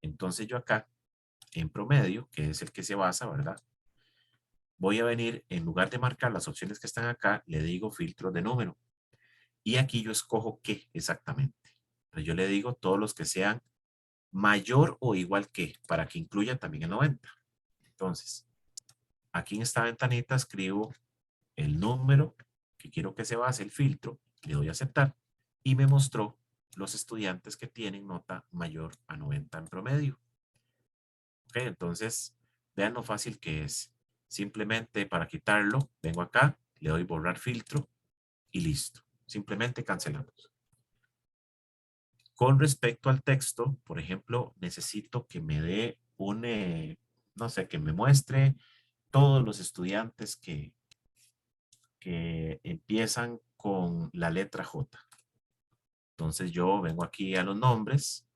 Entonces, yo acá, en promedio, que es el que se basa, ¿verdad? Voy a venir, en lugar de marcar las opciones que están acá, le digo filtro de número. Y aquí yo escojo qué exactamente. Entonces, yo le digo todos los que sean mayor o igual que, para que incluyan también el 90. Entonces, aquí en esta ventanita escribo el número que quiero que se base el filtro, le doy a aceptar y me mostró los estudiantes que tienen nota mayor a 90 en promedio. Ok, entonces vean lo fácil que es. Simplemente para quitarlo, vengo acá, le doy borrar filtro y listo. Simplemente cancelamos. Con respecto al texto, por ejemplo, necesito que me dé un, no sé, que me muestre todos los estudiantes que empiezan con la letra J. Entonces yo vengo aquí a los nombres,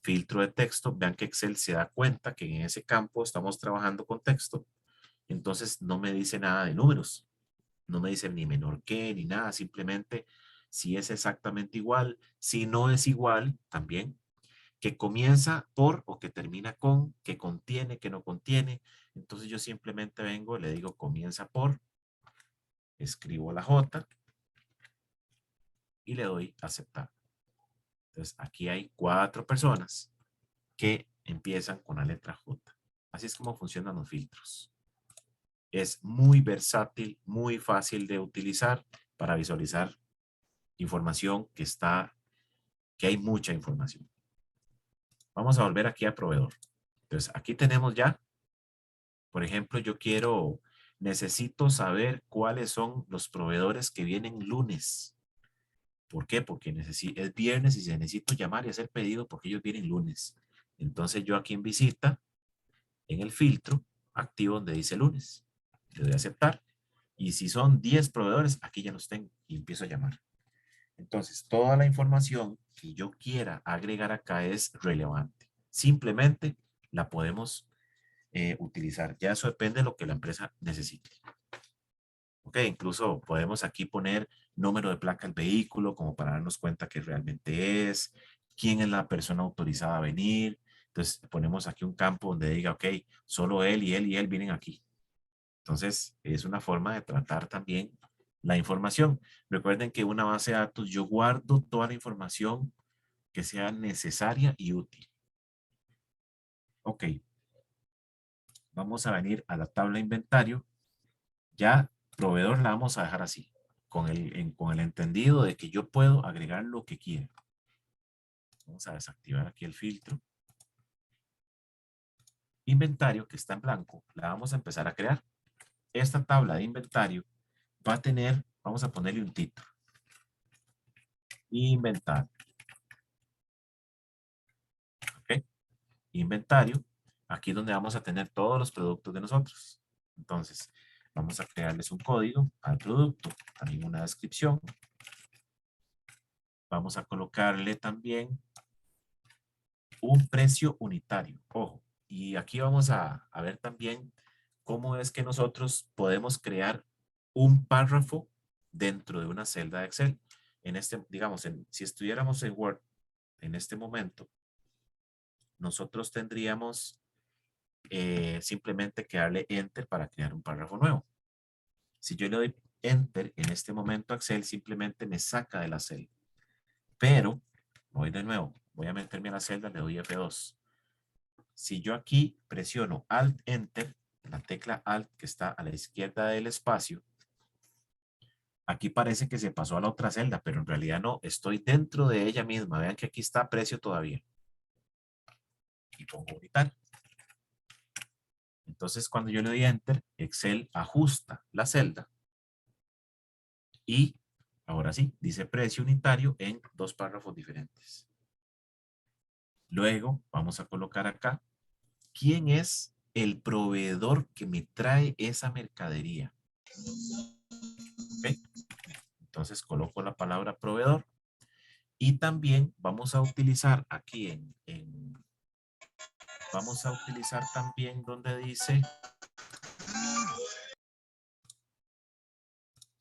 filtro de texto, vean que Excel se da cuenta que en ese campo estamos trabajando con texto, entonces no me dice nada de números, no me dice ni menor que, ni nada, simplemente si es exactamente igual, si no es igual, también, que comienza por o que termina con, que contiene, que no contiene, entonces yo simplemente vengo, le digo comienza por, escribo la J y le doy aceptar. Entonces, aquí hay 4 personas que empiezan con la letra J. Así es como funcionan los filtros. Es muy versátil, muy fácil de utilizar para visualizar información que hay mucha información. Vamos a volver aquí a proveedor. Entonces, aquí tenemos ya, por ejemplo, necesito saber cuáles son los proveedores que vienen lunes. ¿Por qué? Porque es viernes y se necesito llamar y hacer pedido porque ellos vienen lunes. Entonces yo aquí en visita, en el filtro, activo donde dice lunes. Le doy a aceptar. Y si son 10 proveedores, aquí ya los tengo y empiezo a llamar. Entonces, toda la información que yo quiera agregar acá es relevante. Simplemente la podemos utilizar. Ya eso depende de lo que la empresa necesite. Ok, incluso podemos aquí poner número de placa del vehículo como para darnos cuenta que realmente es, quién es la persona autorizada a venir. Entonces ponemos aquí un campo donde diga, ok, solo él y él y él vienen aquí. Entonces es una forma de tratar también la información. Recuerden que una base de datos yo guardo toda la información que sea necesaria y útil. Ok, vamos a venir a la tabla de inventario. Ya proveedor la vamos a dejar así, con el entendido de que yo puedo agregar lo que quiera. Vamos a desactivar aquí el filtro. Inventario, que está en blanco, la vamos a empezar a crear. Esta tabla de inventario va a tener, vamos a ponerle un título. Inventario. ¿Ok? Inventario, aquí es donde vamos a tener todos los productos de nosotros. Entonces, vamos a crearles un código al producto, también una descripción. Vamos a colocarle también un precio unitario. Ojo, y aquí vamos a ver también cómo es que nosotros podemos crear un párrafo dentro de una celda de Excel. En este, digamos, si estuviéramos en Word en este momento, nosotros tendríamos simplemente que darle Enter para crear un párrafo nuevo. Si yo le doy Enter en este momento a Excel, simplemente me saca de la celda. Pero, voy de nuevo, voy a meterme a la celda, le doy F2. Si yo aquí presiono Alt Enter, la tecla Alt que está a la izquierda del espacio, aquí parece que se pasó a la otra celda, pero en realidad no, estoy dentro de ella misma. Vean que aquí está precio todavía. Y pongo unitario. Entonces, cuando yo le doy Enter, Excel ajusta la celda y ahora sí, dice precio unitario en 2 párrafos diferentes. Luego, vamos a colocar acá, ¿quién es el proveedor que me trae esa mercadería? ¿Ok? Entonces, coloco la palabra proveedor y también vamos a utilizar aquí vamos a utilizar también donde dice,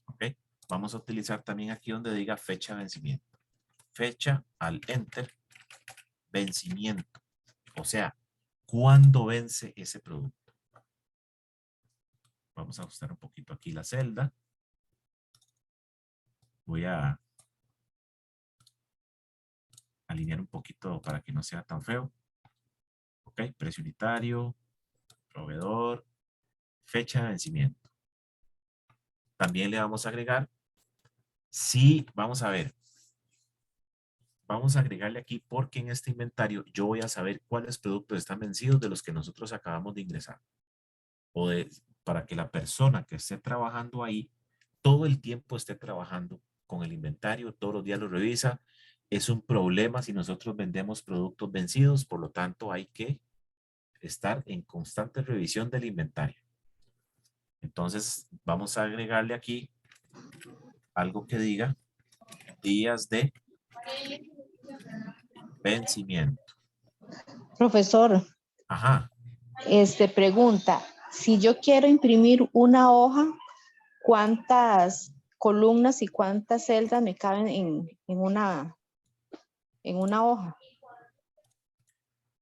¿ok? Vamos a utilizar también aquí donde diga fecha de vencimiento. Fecha al Enter, vencimiento. O sea, ¿cuándo vence ese producto? Vamos a ajustar un poquito aquí la celda. Voy a alinear un poquito para que no sea tan feo. Ok, precio unitario, proveedor, fecha de vencimiento. También le vamos a agregar, sí, vamos a ver, vamos a agregarle aquí porque en este inventario yo voy a saber cuáles productos están vencidos de los que nosotros acabamos de ingresar. Para que la persona que esté trabajando ahí todo el tiempo esté trabajando con el inventario, todos los días lo revisa. Es un problema si nosotros vendemos productos vencidos, por lo tanto hay que estar en constante revisión del inventario. Entonces vamos a agregarle aquí algo que diga días de vencimiento. Profesor, Ajá, pregunta, si yo quiero imprimir una hoja, ¿cuántas columnas y cuántas celdas me caben en una hoja?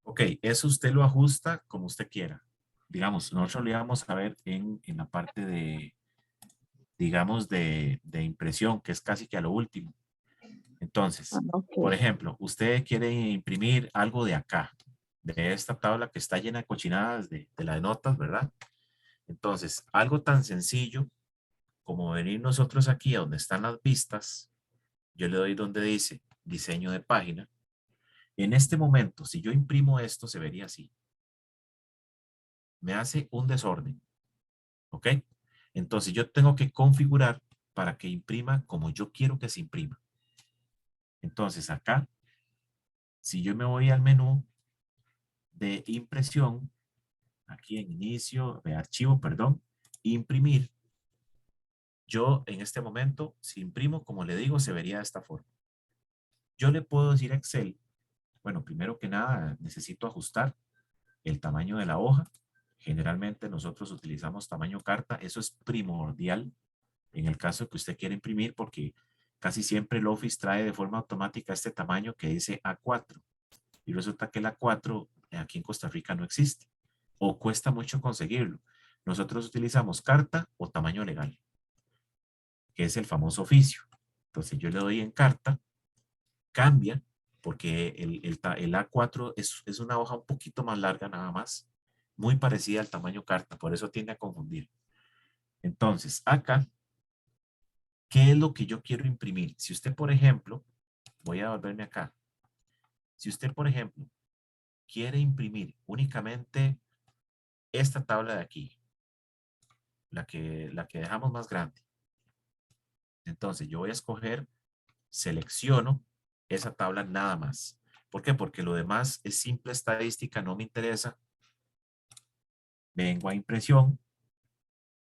ok, eso usted lo ajusta como usted quiera. Digamos, nosotros lo íbamos a ver en la parte de, digamos, de impresión, que es casi que a lo último. Ah, Entonces, por ok. ejemplo, usted quiere imprimir algo de acá, de esta tabla que está llena de cochinadas de la de notas, ¿verdad? Entonces, algo tan sencillo como venir nosotros aquí a donde están las vistas, yo le doy donde dice diseño de página. En este momento, si yo imprimo esto, se vería así. Me hace un desorden, ¿ok? Entonces, yo tengo que configurar para que imprima como yo quiero que se imprima. Entonces, acá, si yo me voy al menú de impresión, aquí en inicio, de archivo, perdón, imprimir. Yo en este momento, si imprimo, como le digo, se vería de esta forma. Yo le puedo decir a Excel, bueno, primero que nada, necesito ajustar el tamaño de la hoja. Generalmente nosotros utilizamos tamaño carta, eso es primordial en el caso que usted quiera imprimir porque casi siempre el Office trae de forma automática este tamaño que dice A4 y resulta que el A4 aquí en Costa Rica no existe o cuesta mucho conseguirlo. Nosotros utilizamos carta o tamaño legal, que es el famoso oficio. Entonces yo le doy en carta, cambia, porque el A4 es una hoja un poquito más larga nada más, muy parecida al tamaño carta, por eso tiende a confundir. Entonces, acá, ¿qué es lo que yo quiero imprimir? Si usted, por ejemplo, voy a volverme acá. Si usted, por ejemplo, quiere imprimir únicamente esta tabla de aquí, la que dejamos más grande. Entonces yo voy a escoger, selecciono esa tabla nada más. ¿Por qué? Porque lo demás es simple estadística, no me interesa. Vengo a impresión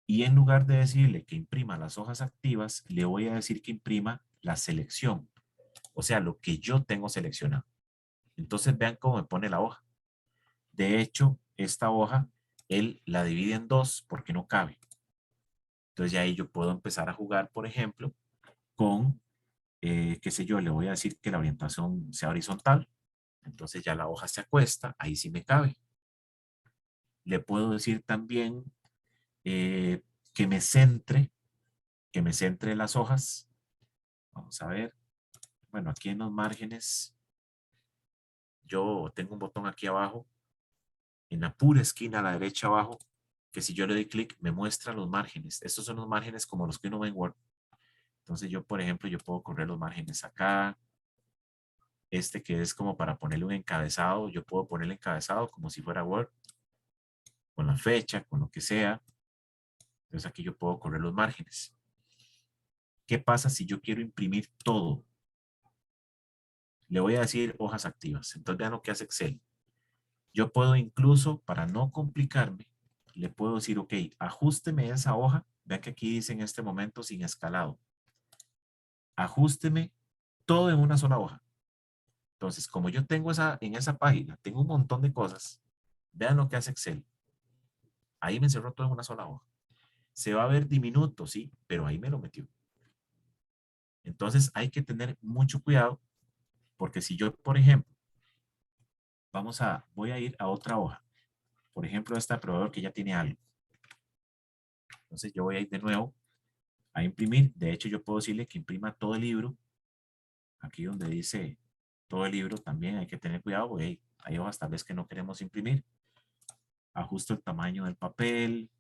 y en lugar de decirle que imprima las hojas activas, le voy a decir que imprima la selección. O sea, lo que yo tengo seleccionado. Entonces vean cómo me pone la hoja. De hecho, esta hoja, él la divide en dos porque no cabe. Entonces ya ahí yo puedo empezar a jugar, por ejemplo, con, qué sé yo, le voy a decir que la orientación sea horizontal. Entonces ya la hoja se acuesta, ahí sí me cabe. Le puedo decir también eh, que me centre, que me centre las hojas. Vamos a ver. Bueno, aquí en los márgenes yo tengo un botón aquí abajo, en la pura esquina a la derecha abajo, que si yo le doy clic me muestra los márgenes. Estos son los márgenes como los que uno ve en Word. Entonces yo, por ejemplo, yo puedo correr los márgenes acá. Este que es como para ponerle un encabezado, yo puedo ponerle encabezado como si fuera Word, con la fecha, con lo que sea. Entonces aquí yo puedo correr los márgenes. ¿Qué pasa si yo quiero imprimir todo? Le voy a decir hojas activas. Entonces vean lo que hace Excel. Yo puedo incluso, para no complicarme, le puedo decir, ok, ajústeme esa hoja. Vean que aquí dice en este momento sin escalado. Ajústeme todo en una sola hoja. Entonces, como yo tengo en esa página, tengo un montón de cosas. Vean lo que hace Excel. Ahí me encerró todo en una sola hoja. Se va a ver diminuto, sí, pero ahí me lo metió. Entonces hay que tener mucho cuidado porque si yo, por ejemplo, voy a ir a otra hoja. Por ejemplo, este proveedor que ya tiene algo. Entonces yo voy a ir de nuevo a imprimir. De hecho, yo puedo decirle que imprima todo el libro. Aquí donde dice todo el libro también hay que tener cuidado porque hay hojas tal vez que no queremos imprimir. Ajusto el tamaño del papel.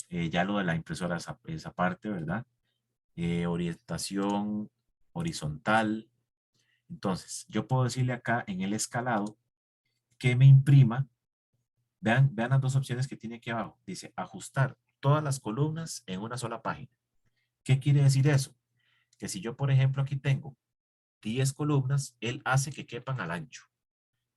Ya lo de la impresora esa parte, ¿verdad? Orientación horizontal. Entonces, yo puedo decirle acá en el escalado que me imprima. Vean las dos opciones que tiene aquí abajo. Dice ajustar todas las columnas en una sola página. ¿Qué quiere decir eso? Que si yo, por ejemplo, aquí tengo 10 columnas, él hace que quepan al ancho.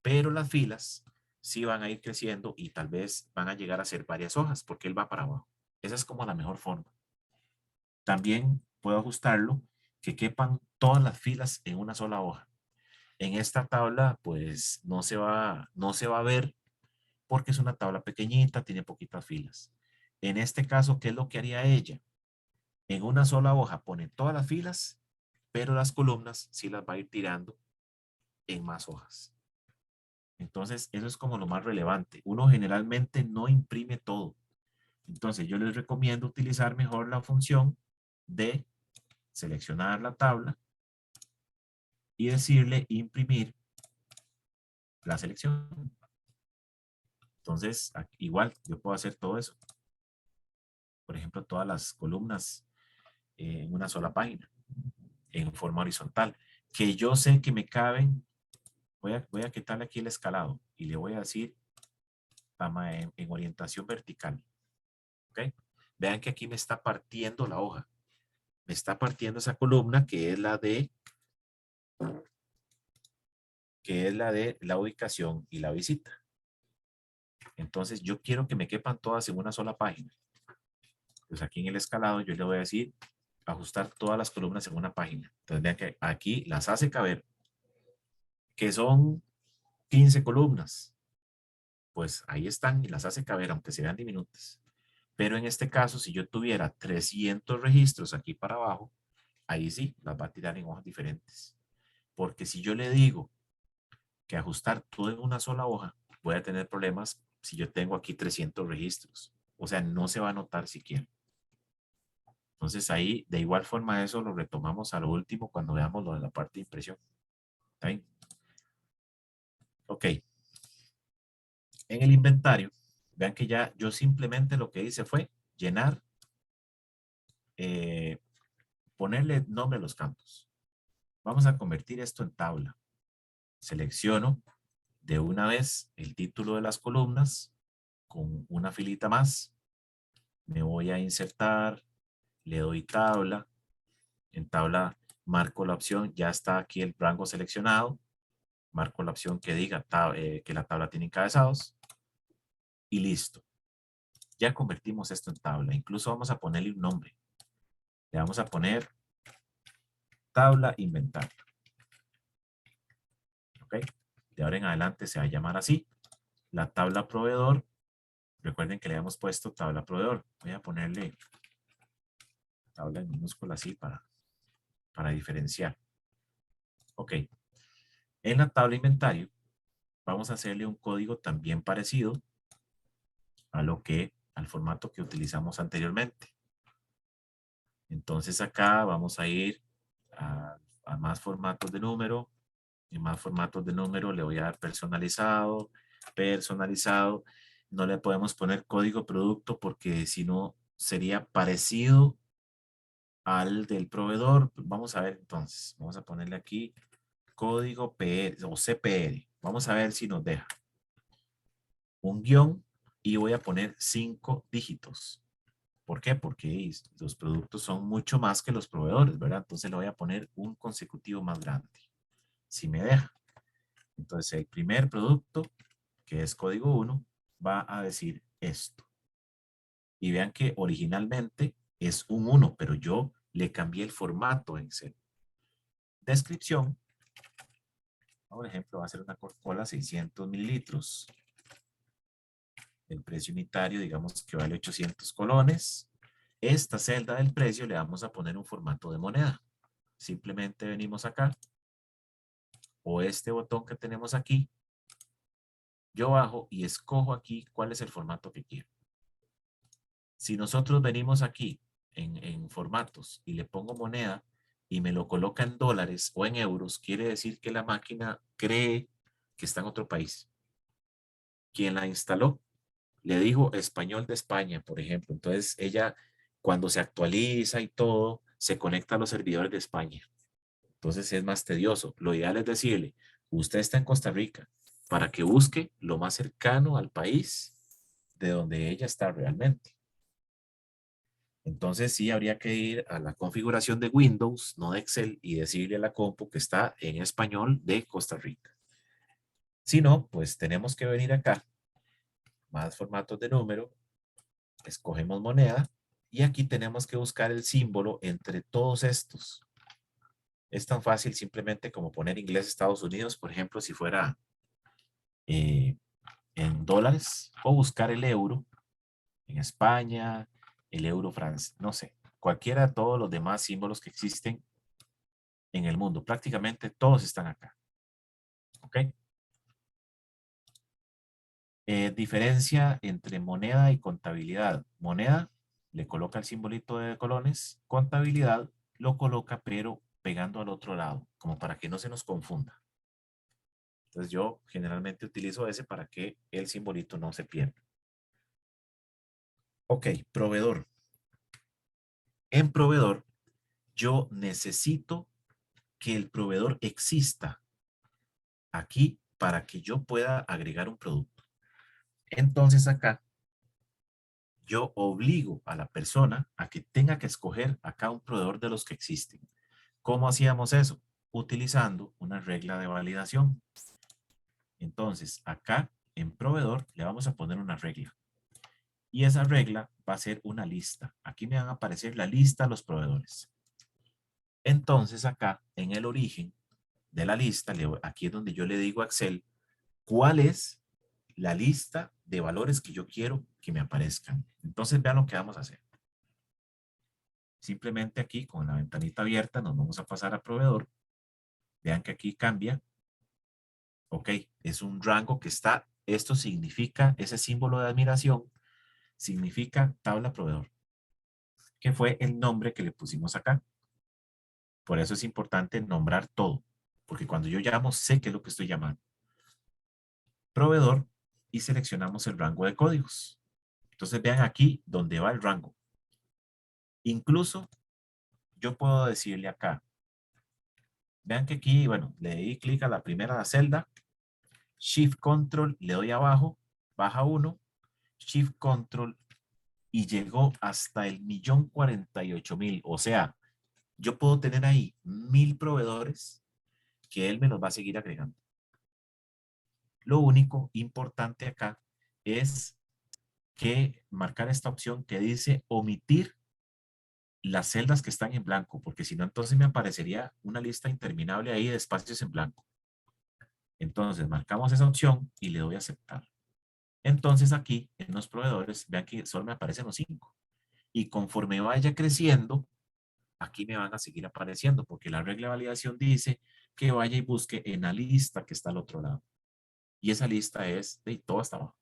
Pero las filas sí van a ir creciendo y tal vez van a llegar a ser varias hojas porque él va para abajo. Esa es como la mejor forma. También puedo ajustarlo que quepan todas las filas en una sola hoja. En esta tabla, pues no se va a ver porque es una tabla pequeñita, tiene poquitas filas. En este caso, ¿qué es lo que haría ella? En una sola hoja pone todas las filas, pero las columnas sí las va a ir tirando en más hojas. Entonces, eso es como lo más relevante. Uno generalmente no imprime todo. Entonces, yo les recomiendo utilizar mejor la función de seleccionar la tabla y decirle imprimir la selección. Entonces, igual, yo puedo hacer todo eso. Por ejemplo, todas las columnas en una sola página, en forma horizontal, que yo sé que me caben. Voy a quitarle aquí el escalado y le voy a decir en orientación vertical. ¿Ok? Vean que aquí me está partiendo la hoja. Me está partiendo esa columna que es la de la ubicación y la visita. Entonces yo quiero que me quepan todas en una sola página. Pues aquí en el escalado yo le voy a decir ajustar todas las columnas en una página. Entonces vean que aquí las hace caber, que son 15 columnas. Pues ahí están y las hace caber, aunque se vean diminutas. Pero en este caso, si yo tuviera 300 registros aquí para abajo, ahí sí, las va a tirar en hojas diferentes. Porque si yo le digo que ajustar todo en una sola hoja, voy a tener problemas si yo tengo aquí 300 registros. O sea, no se va a notar siquiera. Entonces ahí, de igual forma, eso lo retomamos a lo último cuando veamos lo de la parte de impresión. ¿Está bien? Ok. En el inventario, vean que ya yo simplemente lo que hice fue llenar, ponerle nombre a los campos. Vamos a convertir esto en tabla. Selecciono de una vez el título de las columnas con una filita más. Me voy a insertar, le doy tabla. En tabla marco la opción, ya está aquí el rango seleccionado. Marco la opción que diga que la tabla tiene encabezados. Y listo. Ya convertimos esto en tabla. Incluso vamos a ponerle un nombre. Le vamos a poner tabla inventario. ¿Ok? De ahora en adelante se va a llamar así. La tabla proveedor. Recuerden que le hemos puesto tabla proveedor. Voy a ponerle tabla en minúscula así para diferenciar. Ok. En la tabla inventario vamos a hacerle un código también parecido al formato que utilizamos anteriormente. Entonces acá vamos a ir a más formatos de número. En más formatos de número le voy a dar personalizado, personalizado. No le podemos poner código producto porque si no sería parecido al del proveedor. Vamos a ver entonces. Vamos a ponerle aquí código PR o CPR. Vamos a ver si nos deja. Un guión y voy a poner 5 dígitos. ¿Por qué? Porque los productos son mucho más que los proveedores, ¿verdad? Entonces le voy a poner un consecutivo más grande. Si me deja. Entonces el primer producto, que es código 1, va a decir esto. Y vean que originalmente es un 1, pero yo le cambié el formato en Excel. Descripción. Por ejemplo, va a ser una Coca-Cola 600 mililitros. El precio unitario, digamos que vale 800 colones. Esta celda del precio le vamos a poner un formato de moneda. Simplemente venimos acá, o este botón que tenemos aquí, yo bajo y escojo aquí cuál es el formato que quiero. Si nosotros venimos aquí en formatos y le pongo moneda y me lo coloca en dólares o en euros, quiere decir que la máquina cree que está en otro país. Quien la instaló le dijo español de España, por ejemplo. Entonces ella, cuando se actualiza y todo, se conecta a los servidores de España. Entonces es más tedioso. Lo ideal es decirle, usted está en Costa Rica, para que busque lo más cercano al país de donde ella está realmente. Entonces sí habría que ir a la configuración de Windows, no de Excel, y decirle a la compu que está en español de Costa Rica. Si no, pues tenemos que venir acá, más formatos de número, escogemos moneda, y aquí tenemos que buscar el símbolo entre todos estos. Es tan fácil simplemente como poner inglés Estados Unidos, por ejemplo, si fuera en dólares, o buscar el euro en España, el euro francés, no sé, cualquiera de todos los demás símbolos que existen en el mundo. Prácticamente todos están acá. ¿Ok? Diferencia entre moneda y contabilidad. Moneda le coloca el simbolito de colones, contabilidad lo coloca pero pegando al otro lado, como para que no se nos confunda. Entonces yo generalmente utilizo ese para que el simbolito no se pierda. Ok, proveedor. En proveedor, yo necesito que el proveedor exista aquí para que yo pueda agregar un producto. Entonces acá yo obligo a la persona a que tenga que escoger acá un proveedor de los que existen. ¿Cómo hacíamos eso? Utilizando una regla de validación. Entonces acá en proveedor le vamos a poner una regla. Y esa regla va a ser una lista. Aquí me van a aparecer la lista de los proveedores. Entonces acá en el origen de la lista, aquí es donde yo le digo a Excel cuál es la lista de valores que yo quiero que me aparezcan. Entonces vean lo que vamos a hacer. Simplemente aquí con la ventanita abierta nos vamos a pasar a proveedor. Vean que aquí cambia. Ok, es un rango que está, esto significa, ese símbolo de admiración, significa tabla proveedor, que fue el nombre que le pusimos acá. Por eso es importante nombrar todo, porque cuando yo llamo sé qué es lo que estoy llamando. Proveedor y seleccionamos el rango de códigos. Entonces vean aquí donde va el rango. Incluso yo puedo decirle acá, vean que aquí, bueno, le di clic a la primera celda, Shift Control, le doy abajo, baja 1, Shift Control y llegó hasta el 1.048.000. O sea, yo puedo tener ahí 1.000 proveedores que él me los va a seguir agregando. Lo único importante acá es que marcar esta opción que dice omitir las celdas que están en blanco, porque si no, entonces me aparecería una lista interminable ahí de espacios en blanco. Entonces marcamos esa opción y le doy a aceptar. Entonces aquí en los proveedores, vean que solo me aparecen los 5. Y conforme vaya creciendo, aquí me van a seguir apareciendo, porque la regla de validación dice que vaya y busque en la lista que está al otro lado. Y esa lista es de todo hasta abajo.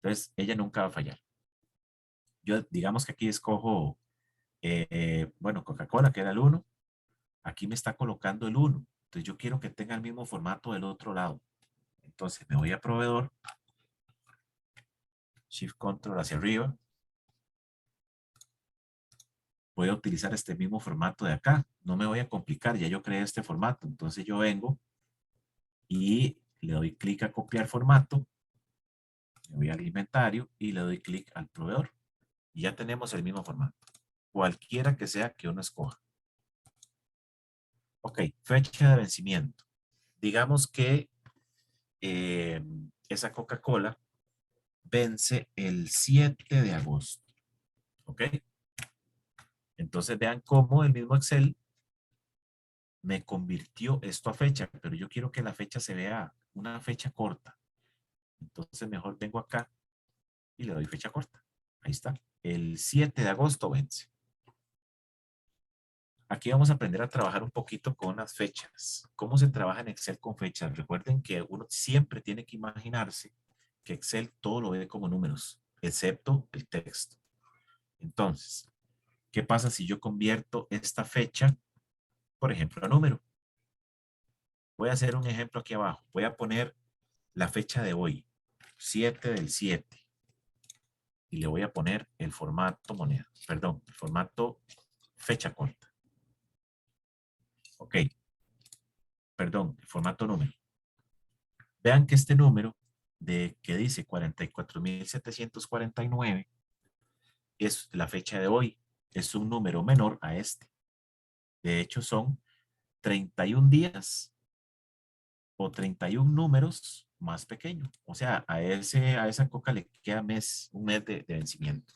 Entonces, ella nunca va a fallar. Yo, digamos que aquí escojo, bueno, Coca-Cola, que era el 1. Aquí me está colocando el 1. Entonces yo quiero que tenga el mismo formato del otro lado. Entonces me voy a proveedor, Shift Control hacia arriba. Voy a utilizar este mismo formato de acá. No me voy a complicar, ya yo creé este formato. Entonces yo vengo y le doy clic a copiar formato. Me voy al inventario y le doy clic al proveedor. Y ya tenemos el mismo formato. Cualquiera que sea que uno escoja. Ok, fecha de vencimiento. Digamos que esa Coca-Cola vence el 7 de agosto. ¿Ok? Entonces vean cómo el mismo Excel me convirtió esto a fecha, pero yo quiero que la fecha se vea una fecha corta. Entonces mejor vengo acá y le doy fecha corta. Ahí está. El 7 de agosto vence. Aquí vamos a aprender a trabajar un poquito con las fechas. ¿Cómo se trabaja en Excel con fechas? Recuerden que uno siempre tiene que imaginarse que Excel todo lo ve como números, excepto el texto. Entonces, ¿qué pasa si yo convierto esta fecha, por ejemplo, a número? Voy a hacer un ejemplo aquí abajo. Voy a poner la fecha de hoy, 7 del 7. Y le voy a poner el formato moneda. Perdón, el formato fecha corta. Ok. Perdón, el formato número. Vean que este número que dice 44.749 es la fecha de hoy. Es un número menor a este. De hecho, son 31 días o 31 números más pequeños. O sea, a esa coca le queda un mes de vencimiento.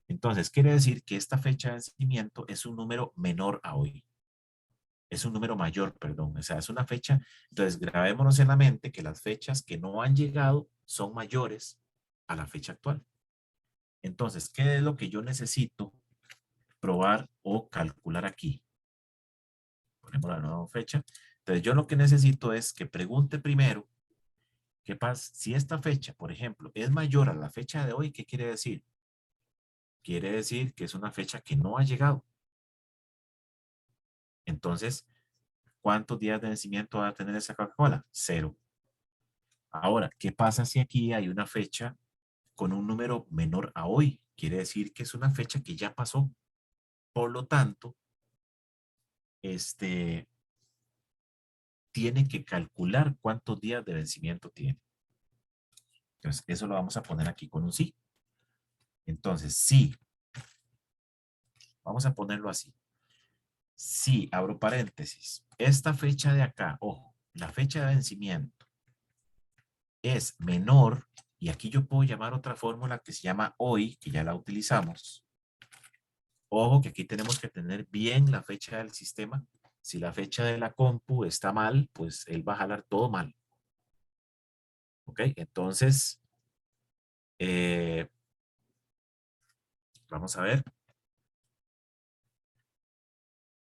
Entonces, quiere decir que esta fecha de vencimiento es un número menor a hoy. Es un número mayor, perdón. O sea, es una fecha. Entonces, grabémonos en la mente que las fechas que no han llegado son mayores a la fecha actual. Entonces, ¿qué es lo que yo necesito probar o calcular aquí? Ponemos la nueva fecha. Entonces, yo lo que necesito es que pregunte primero, ¿qué pasa? Si esta fecha, por ejemplo, es mayor a la fecha de hoy, ¿qué quiere decir? Quiere decir que es una fecha que no ha llegado. Entonces, ¿cuántos días de vencimiento va a tener esa Coca-Cola? 0. Ahora, ¿qué pasa si aquí hay una fecha con un número menor a hoy? Quiere decir que es una fecha que ya pasó. Por lo tanto, tiene que calcular cuántos días de vencimiento tiene. Entonces, eso lo vamos a poner aquí con un sí. Entonces, sí. Vamos a ponerlo así. Si, abro paréntesis, esta fecha de acá, ojo, la fecha de vencimiento es menor, y aquí yo puedo llamar otra fórmula que se llama hoy, que ya la utilizamos. Ojo que aquí tenemos que tener bien la fecha del sistema. Si la fecha de la compu está mal, pues él va a jalar todo mal. ¿Ok? Entonces, vamos a ver.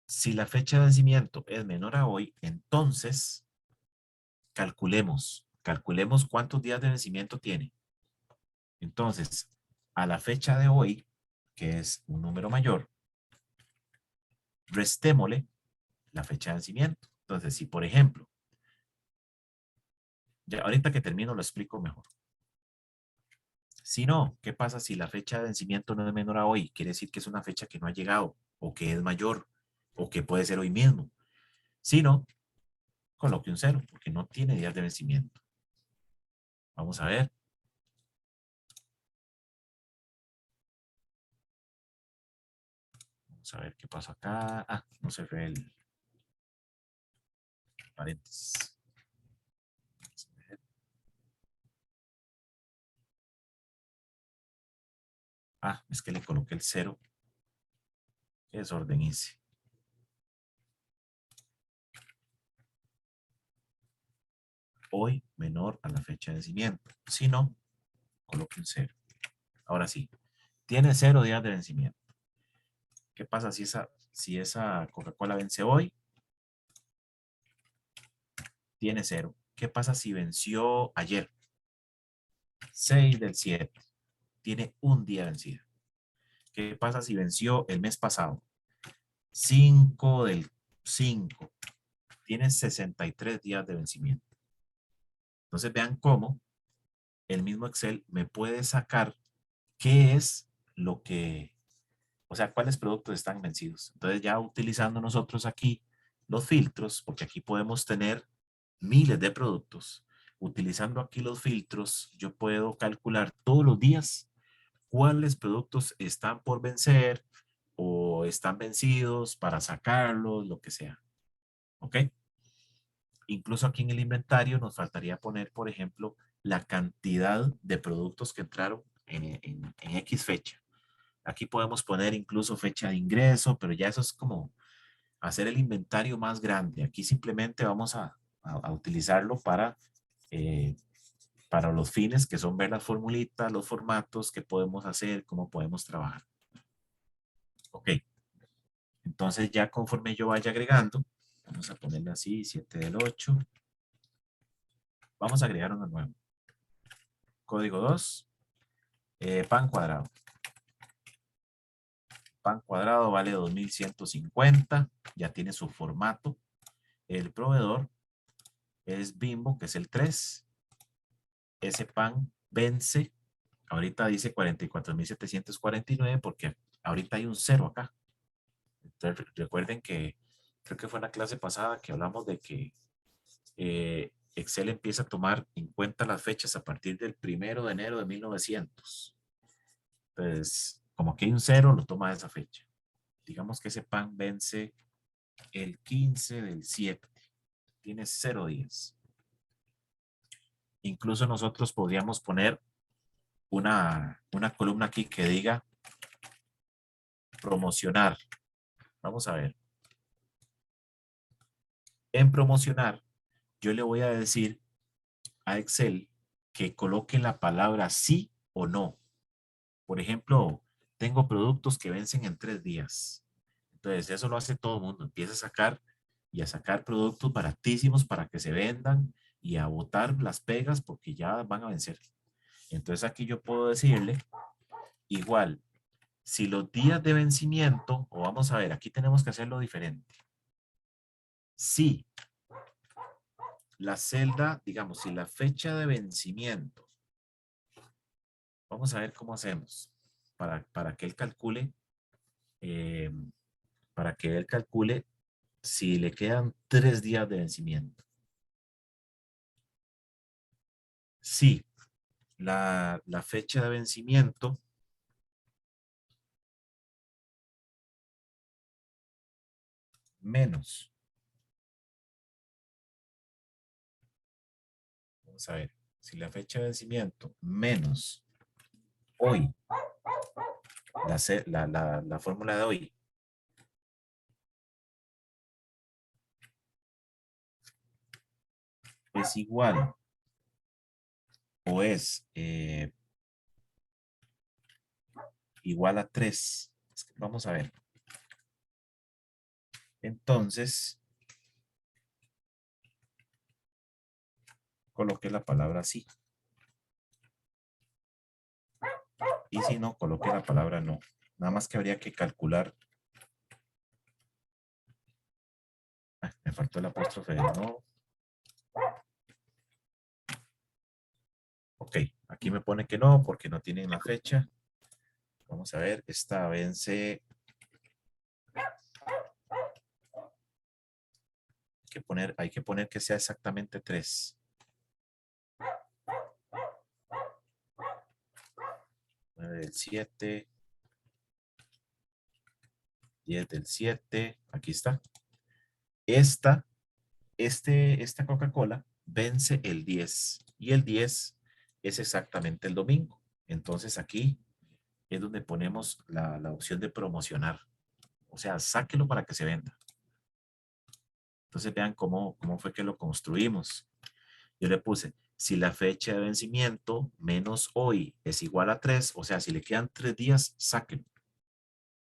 Si la fecha de vencimiento es menor a hoy, entonces calculemos cuántos días de vencimiento tiene. Entonces, a la fecha de hoy, que es un número mayor, restémosle la fecha de vencimiento. Entonces, si por ejemplo, ya ahorita que termino lo explico mejor. Si no, ¿qué pasa si la fecha de vencimiento no es menor a hoy? Quiere decir que es una fecha que no ha llegado, o que es mayor, o que puede ser hoy mismo. Si no, coloque un 0, porque no tiene días de vencimiento. Vamos a ver. Vamos a ver qué pasa acá. Ah, no se ve el paréntesis. Ah, es que le coloqué el 0. Qué desorden hice. Hoy menor a la fecha de vencimiento. Si no, coloque un 0. Ahora sí, tiene 0 días de vencimiento. ¿Qué pasa si esa Coca-Cola vence hoy? Tiene 0. ¿Qué pasa si venció ayer? 6 del 7. Tiene un día vencido. ¿Qué pasa si venció el mes pasado? 5 del 5. tiene 63 días de vencimiento. Entonces vean cómo el mismo Excel me puede sacar qué es lo que, o sea, cuáles productos están vencidos. Entonces ya utilizando nosotros aquí los filtros, porque aquí podemos tener miles de productos. Utilizando aquí los filtros, yo puedo calcular todos los días cuáles productos están por vencer o están vencidos para sacarlos, lo que sea. ¿Ok? Incluso aquí en el inventario nos faltaría poner, por ejemplo, la cantidad de productos que entraron en X fecha. Aquí podemos poner incluso fecha de ingreso, pero ya eso es como hacer el inventario más grande. Aquí simplemente vamos a utilizarlo para los fines que son ver las formulitas, los formatos, qué podemos hacer, cómo podemos trabajar. Ok. Entonces ya conforme yo vaya agregando, vamos a ponerle así, 7 del 8. Vamos a agregar uno nuevo. Código 2, pan cuadrado. Pan cuadrado vale 2150, ya tiene su formato. El proveedor es Bimbo, que es el 3. Ese pan vence, ahorita dice 44.749 porque ahorita hay un 0 acá. Entonces, recuerden que creo que fue en la clase pasada que hablamos de que Excel empieza a tomar en cuenta las fechas a partir del 1 de enero de 1900. Entonces, como que hay un 0, lo toma de esa fecha. Digamos que ese pan vence el 15 del 7. Tiene 0 días. Incluso nosotros podríamos poner una columna aquí que diga promocionar. Vamos a ver. En promocionar, yo le voy a decir a Excel que coloque la palabra sí o no. Por ejemplo, tengo productos que vencen en 3 días. Entonces, eso lo hace todo el mundo. Empieza a sacar y a sacar productos baratísimos para que se vendan y a botar las pegas porque ya van a vencer. Entonces, aquí yo puedo decirle, igual, si los días de vencimiento, o vamos a ver, aquí tenemos que hacerlo diferente. Si la celda, digamos, si la fecha de vencimiento, vamos a ver cómo hacemos para que él calcule, eh, para que él calcule si le quedan 3 días de vencimiento. Si la fecha de vencimiento menos, vamos a ver, si la fecha de vencimiento menos hoy, la fórmula de hoy, es igual o es igual a 3. Vamos a ver. Entonces, coloque la palabra sí. Y si no, coloque la palabra no. Nada más que habría que calcular. Me faltó el apóstrofe de no. Ok, aquí me pone que no porque no tienen la fecha. Vamos a ver, esta vence. Hay que poner que sea exactamente 3. 9 del 7. 10 del 7. Aquí está. Esta Coca-Cola vence el 10. Y el 10 es exactamente el domingo. Entonces aquí es donde ponemos la opción de promocionar. O sea, sáquelo para que se venda. Entonces vean cómo fue que lo construimos. Yo le puse, si la fecha de vencimiento menos hoy es igual a 3, o sea, si le quedan 3 días, sáquenlo.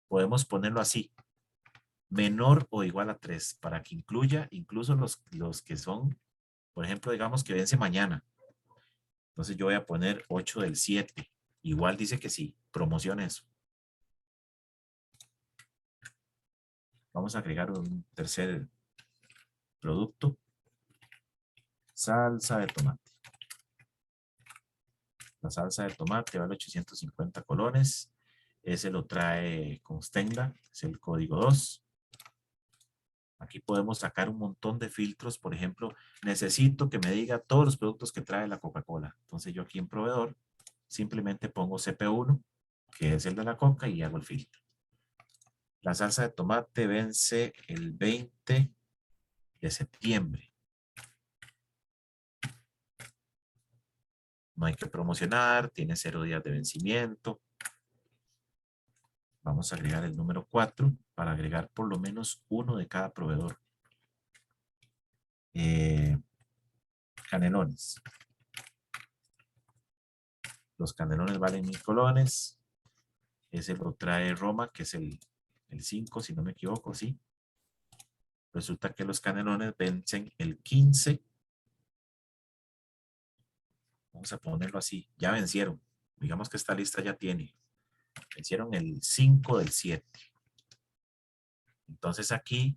Podemos ponerlo así, menor o igual a 3, para que incluya incluso los que son, por ejemplo, digamos que vence mañana. Entonces yo voy a poner 8 del 7. Igual dice que sí, promociona eso. Vamos a agregar un tercer producto, salsa de tomate. La salsa de tomate vale 850 colones. Ese lo trae con Stenda, es el código 2. Aquí podemos sacar un montón de filtros. Por ejemplo, necesito que me diga todos los productos que trae la Coca-Cola. Entonces yo aquí en proveedor simplemente pongo CP1, que es el de la Coca, y hago el filtro. La salsa de tomate vence el 20 de septiembre. No hay que promocionar, tiene 0 días de vencimiento. Vamos a agregar el número 4 para agregar por lo menos uno de cada proveedor. Canelones. Los canelones valen 1000 colones. Ese lo trae Roma, que es el 5, si no me equivoco, ¿sí? Resulta que los canelones vencen el 15. Vamos a ponerlo así. Ya vencieron. Digamos que esta lista ya tiene. Vencieron el 5 del 7. Entonces aquí,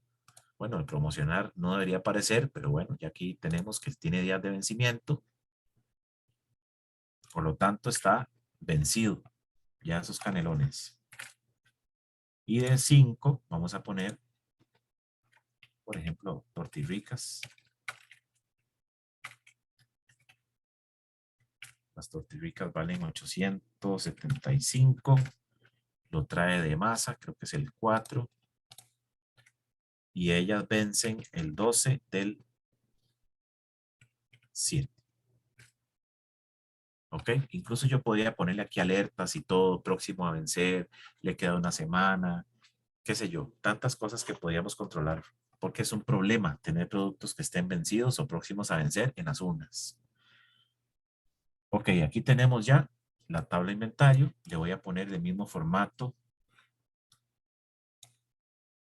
bueno, el promocionar no debería aparecer, pero bueno, ya aquí tenemos que tiene días de vencimiento. Por lo tanto, está vencido ya esos canelones. Y de 5 vamos a poner, por ejemplo, tortirricas. Las tortirricas valen 875. Lo trae de masa, creo que es el 4. Y ellas vencen el 12 del 7. ¿Ok? Incluso yo podría ponerle aquí alertas y todo, próximo a vencer, le queda una semana, qué sé yo, tantas cosas que podríamos controlar, porque es un problema tener productos que estén vencidos o próximos a vencer en las urnas. Ok, aquí tenemos ya la tabla de inventario. Le voy a poner el mismo formato.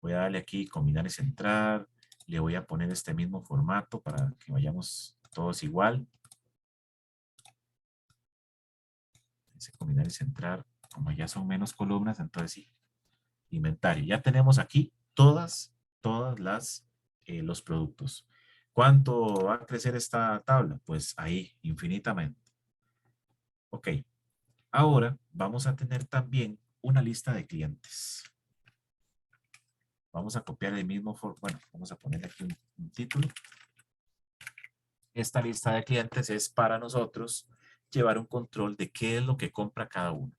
Voy a darle aquí combinar y centrar. Le voy a poner este mismo formato para que vayamos todos igual. Dice combinar y centrar. Como ya son menos columnas, entonces sí. Inventario. Ya tenemos aquí todas los productos. ¿Cuánto va a crecer esta tabla? Pues ahí, infinitamente. Ok. Ahora vamos a tener también una lista de clientes. Vamos a copiar el mismo, bueno, vamos a poner aquí un título. Esta lista de clientes es para nosotros llevar un control de qué es lo que compra cada uno.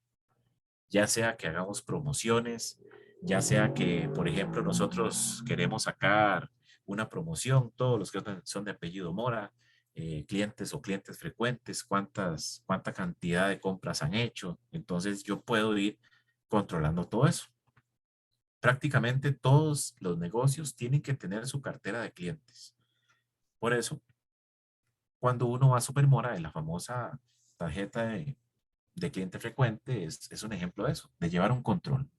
Ya sea que hagamos promociones, ya sea que, por ejemplo, nosotros queremos sacar una promoción, todos los que son de apellido Mora, clientes o clientes frecuentes, cuánta cantidad de compras han hecho. Entonces yo puedo ir controlando todo eso. Prácticamente todos los negocios tienen que tener su cartera de clientes. Por eso, cuando uno va a Supermora, en la famosa tarjeta de cliente frecuente, es un ejemplo de eso, de llevar un control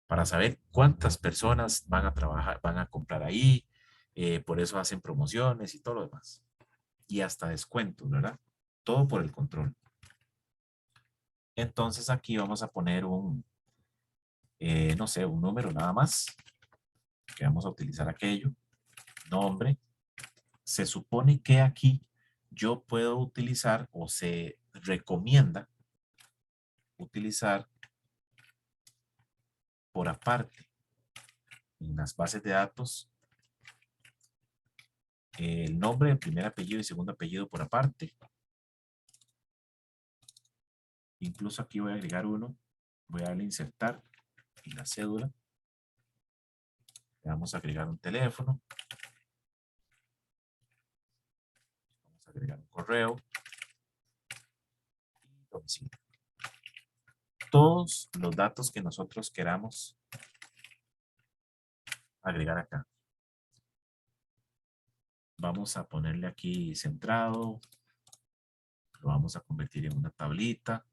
para saber cuántas personas van a trabajar, van a comprar ahí, por eso hacen promociones y todo lo demás. Y hasta descuentos, ¿verdad? Todo por el control. Entonces aquí vamos a poner no sé, un número nada más, que vamos a utilizar aquello, nombre. Se supone que aquí yo puedo utilizar o se recomienda utilizar por aparte en las bases de datos el nombre, el primer apellido y segundo apellido por aparte. Incluso aquí voy a agregar uno, voy a darle insertar y la cédula. Le vamos a agregar un teléfono. Vamos a agregar un correo. Y domicilio. Todos los datos que nosotros queramos agregar acá. Vamos a ponerle aquí centrado. Lo vamos a convertir en una tablita.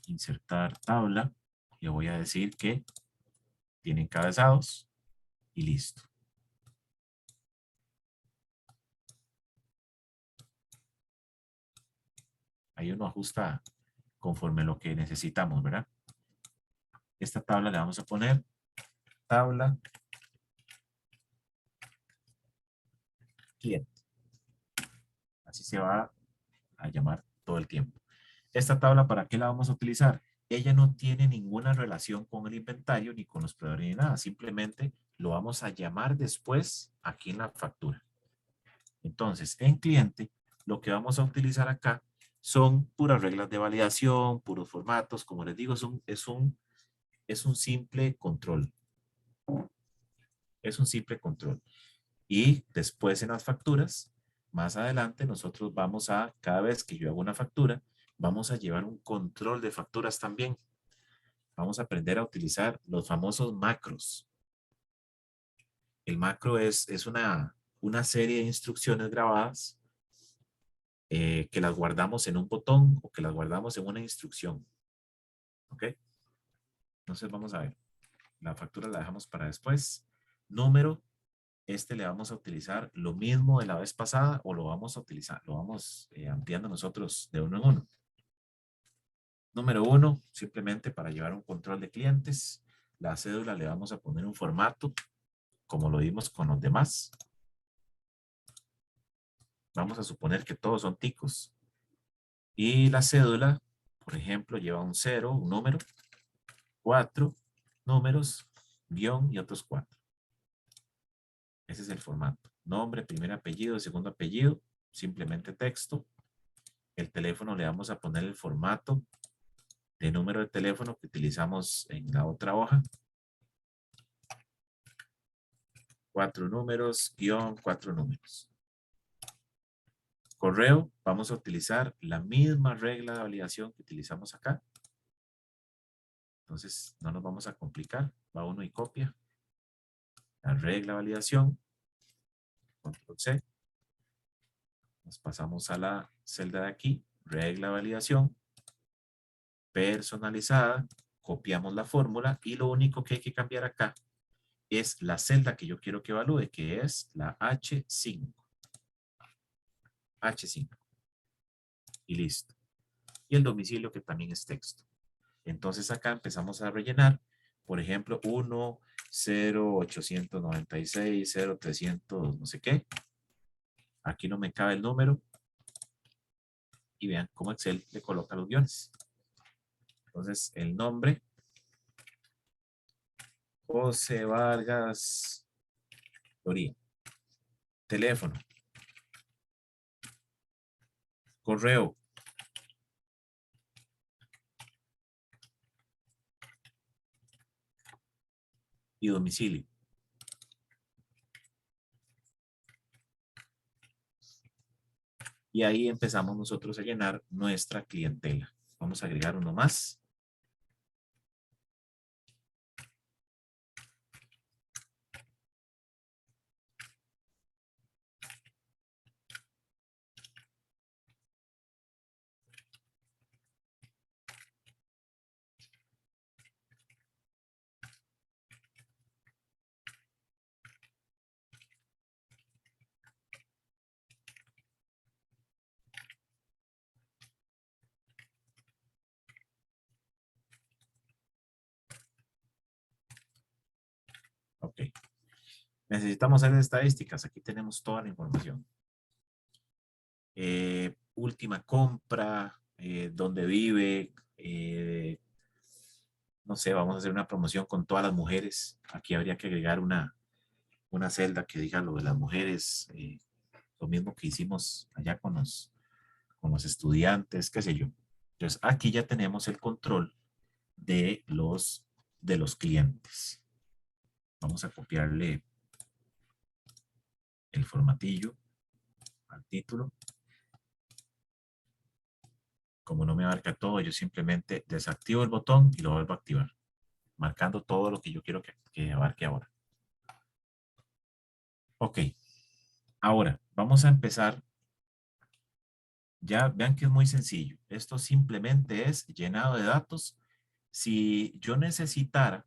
Insertar tabla. Le voy a decir que tiene encabezados y listo. Ahí uno ajusta conforme lo que necesitamos, ¿verdad? Esta tabla le vamos a poner tabla cliente. Así se va a llamar todo el tiempo. Esta tabla, ¿para qué la vamos a utilizar? Ella no tiene ninguna relación con el inventario ni con los proveedores ni nada. Simplemente lo vamos a llamar después aquí en la factura. Entonces, en cliente, lo que vamos a utilizar acá son puras reglas de validación, puros formatos. Como les digo, es un simple control. Es un simple control. Y después en las facturas, más adelante, nosotros vamos a, cada vez que yo hago una factura, vamos a llevar un control de facturas también. Vamos a aprender a utilizar los famosos macros. El macro es una serie de instrucciones grabadas que las guardamos en un botón o que las guardamos en una instrucción. ¿Ok? Entonces vamos a ver. La factura la dejamos para después. Número. Le vamos a utilizar lo mismo de la vez pasada o lo vamos a utilizar, lo vamos ampliando nosotros de uno en uno. Número 1, simplemente para llevar un control de clientes. La cédula le vamos a poner un formato, como lo vimos con los demás. Vamos a suponer que todos son ticos. Y la cédula, por ejemplo, lleva un 0, un número, 4 números, guión y otros 4. Ese es el formato. Nombre, primer apellido, segundo apellido, simplemente texto. El teléfono le vamos a poner el formato de número de teléfono que utilizamos en la otra hoja. 4 números, guión, 4 números. Correo, vamos a utilizar la misma regla de validación que utilizamos acá. Entonces, no nos vamos a complicar. Va uno y copia. La regla de validación. Control C. Nos pasamos a la celda de aquí. Regla de validación. Personalizada. Copiamos la fórmula y lo único que hay que cambiar acá es la celda que yo quiero que evalúe, que es la H5. H5. Y listo. Y el domicilio que también es texto. Entonces acá empezamos a rellenar, por ejemplo, 1, 0, 896, 0, 300, no sé qué. Aquí no me cabe el número. Y vean cómo Excel le coloca los guiones. Entonces, el nombre, José Vargas Loría. Teléfono. Correo. Y domicilio. Y ahí empezamos nosotros a llenar nuestra clientela. Vamos a agregar uno más. Ok. Necesitamos hacer estadísticas. Aquí tenemos toda la información. Última compra, dónde vive, no sé, vamos a hacer una promoción con todas las mujeres. Aquí habría que agregar una celda que diga lo de las mujeres, lo mismo que hicimos allá con los estudiantes, qué sé yo. Entonces, aquí ya tenemos el control de los clientes. Vamos a copiarle el formatillo al título. Como no me abarca todo, yo simplemente desactivo el botón y lo vuelvo a activar, marcando todo lo que yo quiero que abarque ahora. Ok. Ahora, vamos a empezar. Ya vean que es muy sencillo. Esto simplemente es llenado de datos. Si yo necesitara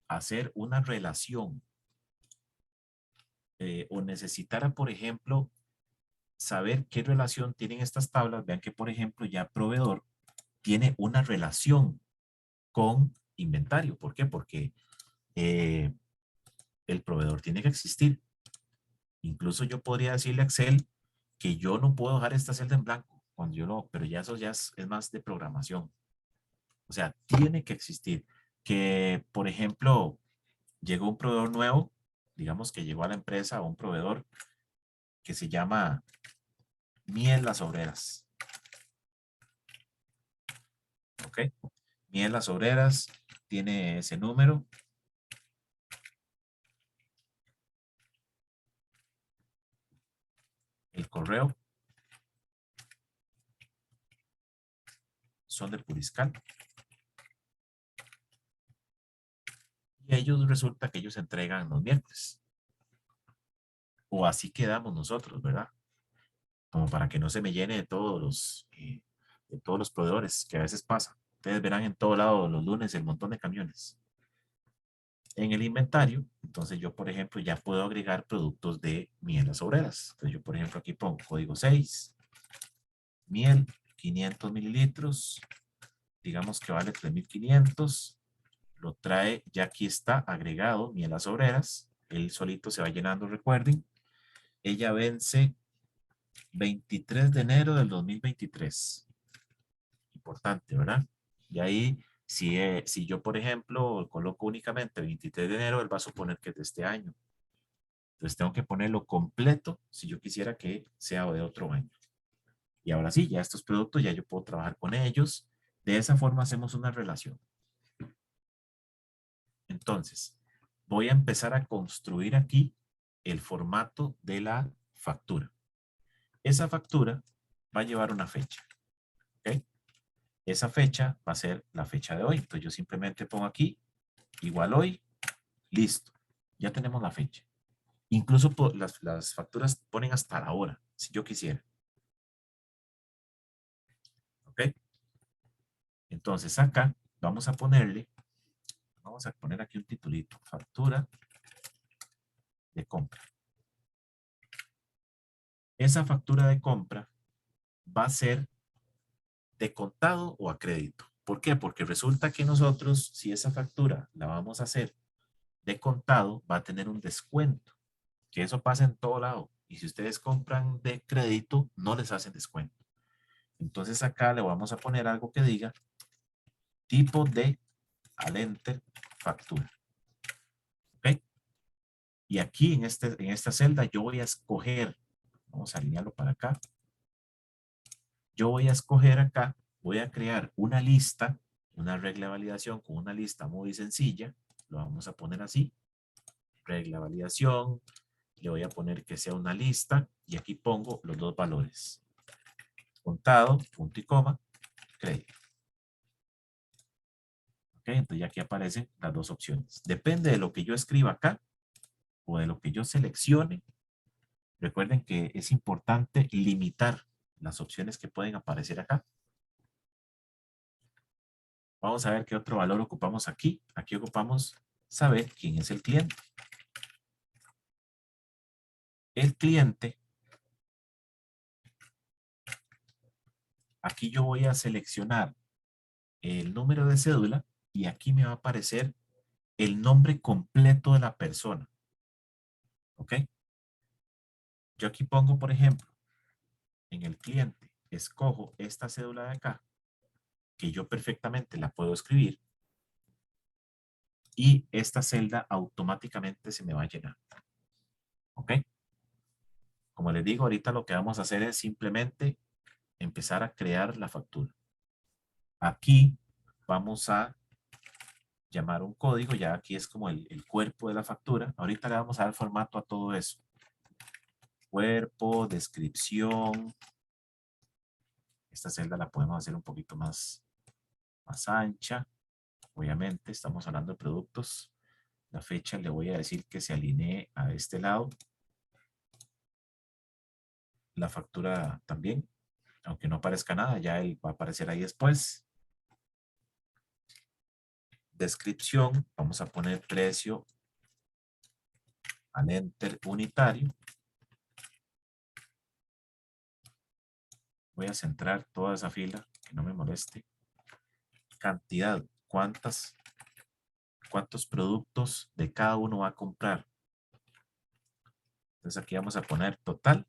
hacer una relación o necesitara, por ejemplo, saber qué relación tienen estas tablas, vean que, por ejemplo, ya proveedor tiene una relación con inventario. ¿Por qué? Porque el proveedor tiene que existir. Incluso yo podría decirle a Excel que yo no puedo dejar esta celda en blanco cuando yo no, pero ya eso ya es más de programación. O sea, tiene que existir. Que, por ejemplo, llegó un proveedor nuevo, digamos que llegó a la empresa un proveedor que se llama Miel Las Obreras. ¿Ok? Miel Las Obreras tiene ese número. El correo. Son de Puriscal. Y ellos resulta que ellos entregan los miércoles. O así quedamos nosotros, ¿verdad? Como para que no se me llene de todos los proveedores, que a veces pasa. Ustedes verán en todo lado los lunes el montón de camiones. En el inventario, entonces yo, por ejemplo, ya puedo agregar productos de miel Las Obreras. Entonces yo, por ejemplo, aquí pongo código 6, miel, 500 mililitros, digamos que vale 3.500, lo trae, ya aquí está agregado miel Las Obreras, él solito se va llenando, recuerden, ella vence 23 de enero del 2023. Importante, ¿verdad? Y ahí, si yo, por ejemplo, coloco únicamente 23 de enero, él va a suponer que es de este año. Entonces tengo que ponerlo completo si yo quisiera que sea de otro año. Y ahora sí, ya estos productos ya yo puedo trabajar con ellos. De esa forma hacemos una relación. Entonces, voy a empezar a construir aquí el formato de la factura. Esa factura va a llevar una fecha. ¿Ok? Esa fecha va a ser la fecha de hoy. Entonces yo simplemente pongo aquí, igual hoy, listo. Ya tenemos la fecha. Incluso las facturas ponen hasta la hora, si yo quisiera. ¿Ok? Entonces acá vamos a poner aquí un titulito, factura de compra. Esa factura de compra va a ser de contado o a crédito. ¿Por qué? Porque resulta que nosotros, si esa factura la vamos a hacer de contado, va a tener un descuento, que eso pasa en todo lado. Y si ustedes compran de crédito, no les hacen descuento. Entonces acá le vamos a poner algo que diga tipo de al enter factura. ¿Ok? Y aquí en esta celda yo voy a escoger, vamos a alinearlo para acá. Yo voy a escoger acá, voy a crear una lista, una regla de validación con una lista muy sencilla. Lo vamos a poner así. Regla de validación. Le voy a poner que sea una lista y aquí pongo los dos valores. Contado, punto y coma, crédito. Ok, entonces ya aquí aparecen las dos opciones. Depende de lo que yo escriba acá o de lo que yo seleccione. Recuerden que es importante limitar las opciones que pueden aparecer acá. Vamos a ver qué otro valor ocupamos aquí. Aquí ocupamos saber quién es el cliente. El cliente, aquí yo voy a seleccionar el número de cédula y aquí me va a aparecer el nombre completo de la persona. ¿Ok? Yo aquí pongo, por ejemplo, en el cliente, escojo esta cédula de acá, que yo perfectamente la puedo escribir, y esta celda automáticamente se me va a llenar. ¿Ok? Como les digo, ahorita lo que vamos a hacer es simplemente empezar a crear la factura. Aquí vamos a llamar un código, ya aquí es como el cuerpo de la factura. Ahorita le vamos a dar formato a todo eso. Cuerpo, descripción. Esta celda la podemos hacer un poquito más ancha. Obviamente, estamos hablando de productos. La fecha le voy a decir que se alinee a este lado. La factura también, aunque no aparezca nada, ya él va a aparecer ahí después. Descripción, vamos a poner precio al enter unitario. Voy a centrar toda esa fila, que no me moleste. Cantidad, cuántos productos de cada uno va a comprar. Entonces aquí vamos a poner total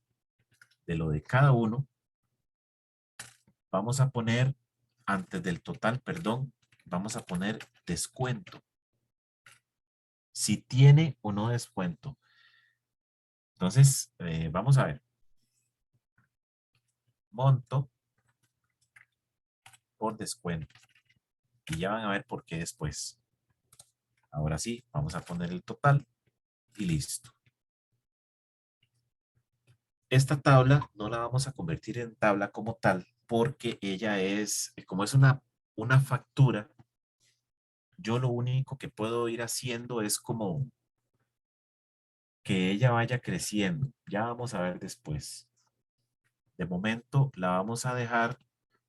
de lo de cada uno. Vamos a poner, antes del total, perdón, vamos a poner descuento. Si tiene o no descuento. Entonces, vamos a ver. Monto por descuento. Y ya van a ver por qué después. Ahora sí, vamos a poner el total y listo. Esta tabla no la vamos a convertir en tabla como tal porque ella es, como es una factura, yo lo único que puedo ir haciendo es como que ella vaya creciendo. Ya vamos a ver después. De momento la vamos a dejar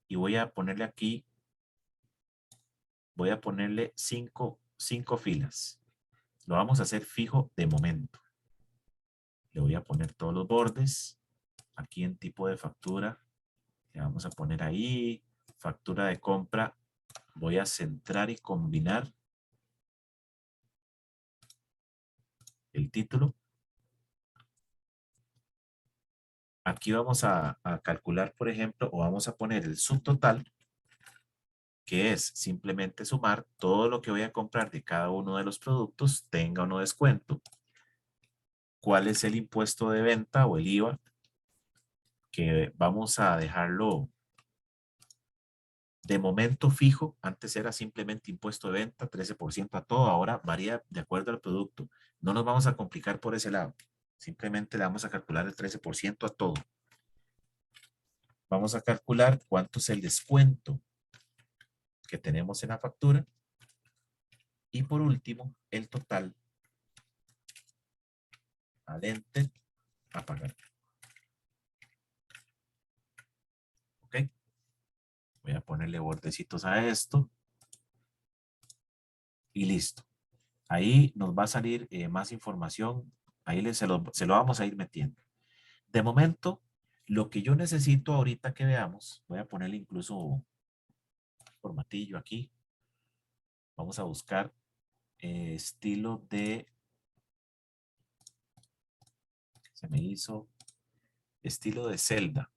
y voy a ponerle aquí, voy a ponerle cinco filas. Lo vamos a hacer fijo de momento. Le voy a poner todos los bordes. Aquí en tipo de factura. Le vamos a poner ahí. Factura de compra. Voy a centrar y combinar el título. Aquí vamos a calcular, por ejemplo, o vamos a poner el subtotal, que es simplemente sumar todo lo que voy a comprar de cada uno de los productos, tenga o no descuento. ¿Cuál es el impuesto de venta o el IVA? Que vamos a dejarlo de momento fijo. Antes era simplemente impuesto de venta, 13% a todo. Ahora varía de acuerdo al producto. No nos vamos a complicar por ese lado. Simplemente le vamos a calcular el 13% a todo. Vamos a calcular cuánto es el descuento que tenemos en la factura. Y por último, el total al enter a pagar. ¿Ok? Voy a ponerle bordecitos a esto. Y listo. Ahí nos va a salir más información. Ahí se lo vamos a ir metiendo. De momento, lo que yo necesito ahorita que veamos, voy a ponerle incluso un formatillo aquí. Vamos a buscar estilo de, se me hizo, estilo de celda.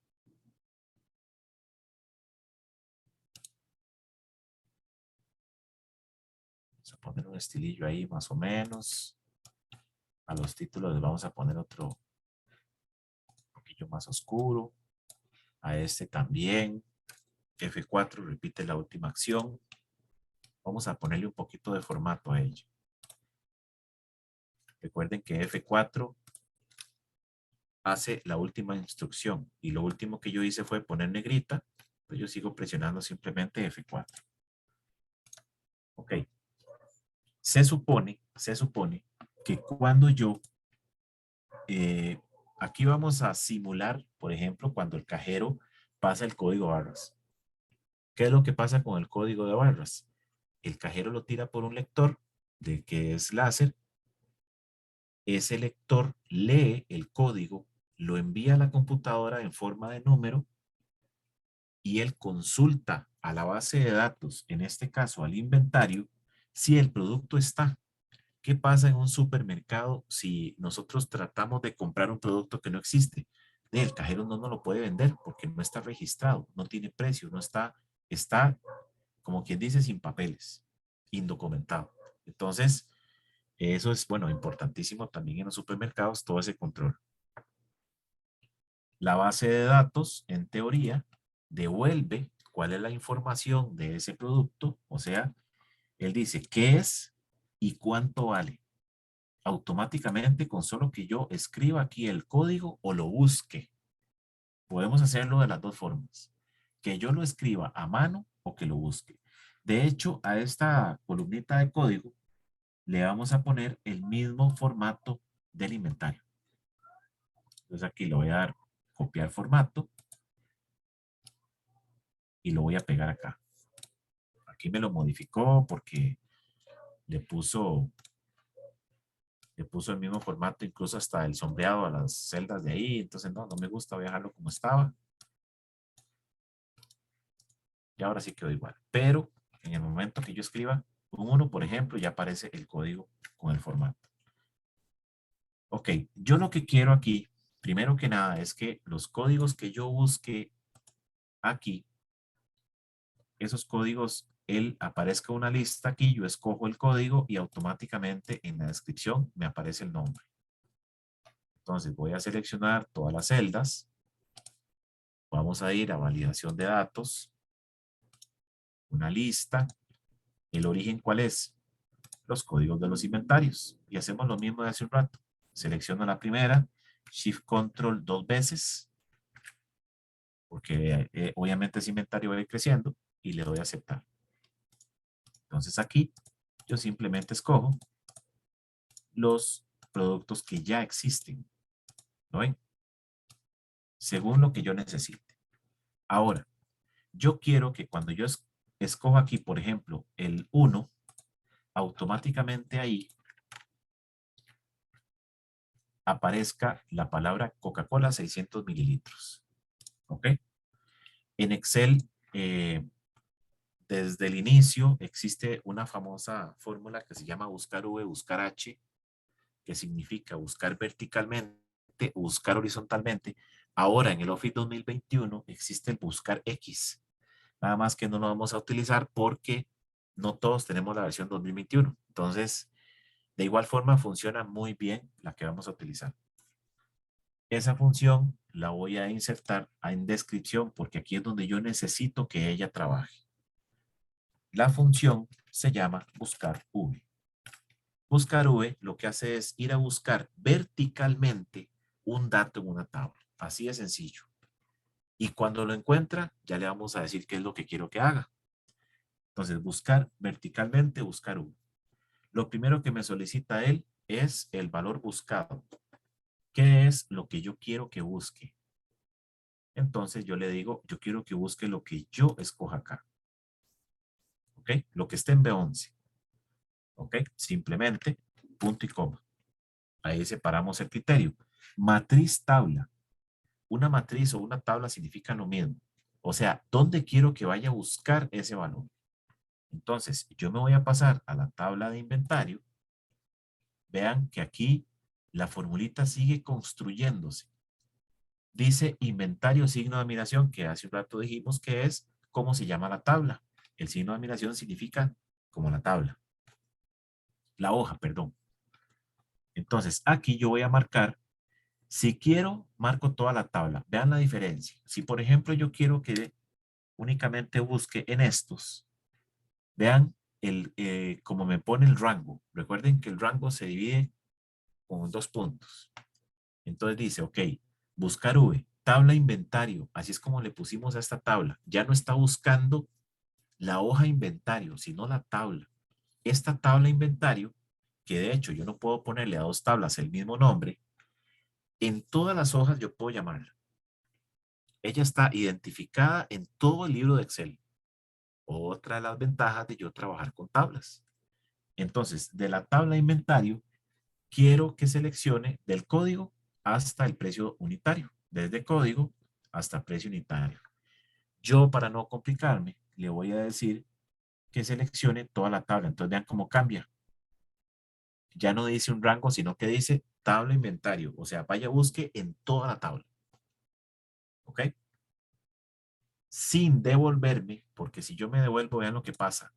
Vamos a poner un estilillo ahí más o menos. A los títulos les vamos a poner otro un poquillo más oscuro. A este también. F4 repite la última acción. Vamos a ponerle un poquito de formato a ello. Recuerden que F4 hace la última instrucción y lo último que yo hice fue poner negrita, pues yo sigo presionando simplemente F4. Ok. Se supone que cuando yo, aquí vamos a simular, por ejemplo, cuando el cajero pasa el código barras. ¿Qué es lo que pasa con el código de barras? El cajero lo tira por un lector de que es láser. Ese lector lee el código, lo envía a la computadora en forma de número y él consulta a la base de datos, en este caso al inventario, si el producto está. ¿Qué pasa en un supermercado si nosotros tratamos de comprar un producto que no existe? El cajero no nos lo puede vender porque no está registrado, no tiene precio, no está, como quien dice, sin papeles, indocumentado. Entonces, eso es, bueno, importantísimo también en los supermercados, todo ese control. La base de datos, en teoría, devuelve cuál es la información de ese producto, o sea, él dice qué es y cuánto vale. Automáticamente, con solo que yo escriba aquí el código o lo busque. Podemos hacerlo de las dos formas. Que yo lo escriba a mano o que lo busque. De hecho, a esta columnita de código le vamos a poner el mismo formato del inventario. Entonces aquí le voy a dar copiar formato y lo voy a pegar acá. Aquí me lo modificó porque le puso el mismo formato, incluso hasta el sombreado a las celdas de ahí. Entonces no me gusta, voy a dejarlo como estaba. Y ahora sí quedó igual. Pero en el momento que yo escriba un 1, por ejemplo, ya aparece el código con el formato. Ok, yo lo que quiero aquí, primero que nada, es que los códigos que yo busque aquí, esos códigos, él aparezca una lista aquí, yo escojo el código y automáticamente en la descripción me aparece el nombre. Entonces voy a seleccionar todas las celdas. Vamos a ir a validación de datos. Una lista. ¿El origen cuál es? Los códigos de los inventarios. Y hacemos lo mismo de hace un rato. Selecciono la primera. Shift Control 2 veces. Porque obviamente ese inventario va a ir creciendo. Y le doy a aceptar. Entonces aquí yo simplemente escojo los productos que ya existen. ¿No ven? Según lo que yo necesite. Ahora, yo quiero que cuando yo escojo aquí, por ejemplo, el 1, automáticamente ahí aparezca la palabra Coca-Cola 600 mililitros. ¿Ok? En Excel, desde el inicio, existe una famosa fórmula que se llama buscar V, buscar H, que significa buscar verticalmente o buscar horizontalmente. Ahora, en el Office 2021, existe el buscar X. Nada más que no lo vamos a utilizar porque no todos tenemos la versión 2021. Entonces, de igual forma, funciona muy bien la que vamos a utilizar. Esa función la voy a insertar en descripción porque aquí es donde yo necesito que ella trabaje. La función se llama buscar V. Buscar V lo que hace es ir a buscar verticalmente un dato en una tabla. Así de sencillo. Y cuando lo encuentra, ya le vamos a decir qué es lo que quiero que haga. Entonces, buscar verticalmente, buscar V. Lo primero que me solicita él es el valor buscado. ¿Qué es lo que yo quiero que busque? Entonces yo le digo, yo quiero que busque lo que yo escoja acá. ¿Ok? Lo que esté en B11. ¿Ok? Simplemente punto y coma. Ahí separamos el criterio. Matriz tabla. Una matriz o una tabla significan lo mismo. O sea, ¿dónde quiero que vaya a buscar ese valor? Entonces, yo me voy a pasar a la tabla de inventario. Vean que aquí la formulita sigue construyéndose. Dice inventario signo de admiración, que hace un rato dijimos que es cómo se llama la tabla. El signo de admiración significa como la tabla. La hoja, perdón. Entonces, aquí yo voy a marcar, si quiero, marco toda la tabla. Vean la diferencia. Si, por ejemplo, yo quiero que únicamente busque en estos, vean cómo me pone el rango. Recuerden que el rango se divide con 2 puntos. Entonces dice, ok, buscar V, tabla inventario. Así es como le pusimos a esta tabla. Ya no está buscando la hoja inventario, sino la tabla. Esta tabla inventario, que de hecho yo no puedo ponerle a 2 tablas el mismo nombre, en todas las hojas yo puedo llamarla. Ella está identificada en todo el libro de Excel. Otra de las ventajas de yo trabajar con tablas. Entonces, de la tabla inventario, quiero que seleccione del código hasta el precio unitario. Desde código hasta precio unitario. Yo, para no complicarme, le voy a decir que seleccione toda la tabla. Entonces, vean cómo cambia. Ya no dice un rango, sino que dice tabla inventario. O sea, vaya, busque en toda la tabla. ¿Ok? Sin devolverme, porque si yo me devuelvo, vean lo que pasa.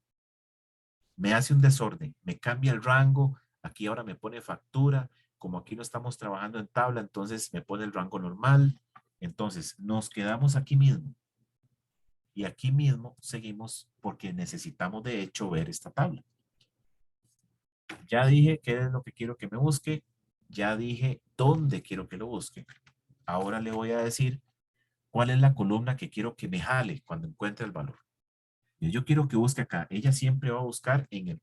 Me hace un desorden, me cambia el rango. Aquí ahora me pone factura. Como aquí no estamos trabajando en tabla, entonces me pone el rango normal. Entonces, nos quedamos aquí mismo. Y aquí mismo seguimos porque necesitamos de hecho ver esta tabla. Ya dije qué es lo que quiero que me busque. Ya dije dónde quiero que lo busque. Ahora le voy a decir cuál es la columna que quiero que me jale cuando encuentre el valor. Y yo quiero que busque acá. Ella siempre va a buscar en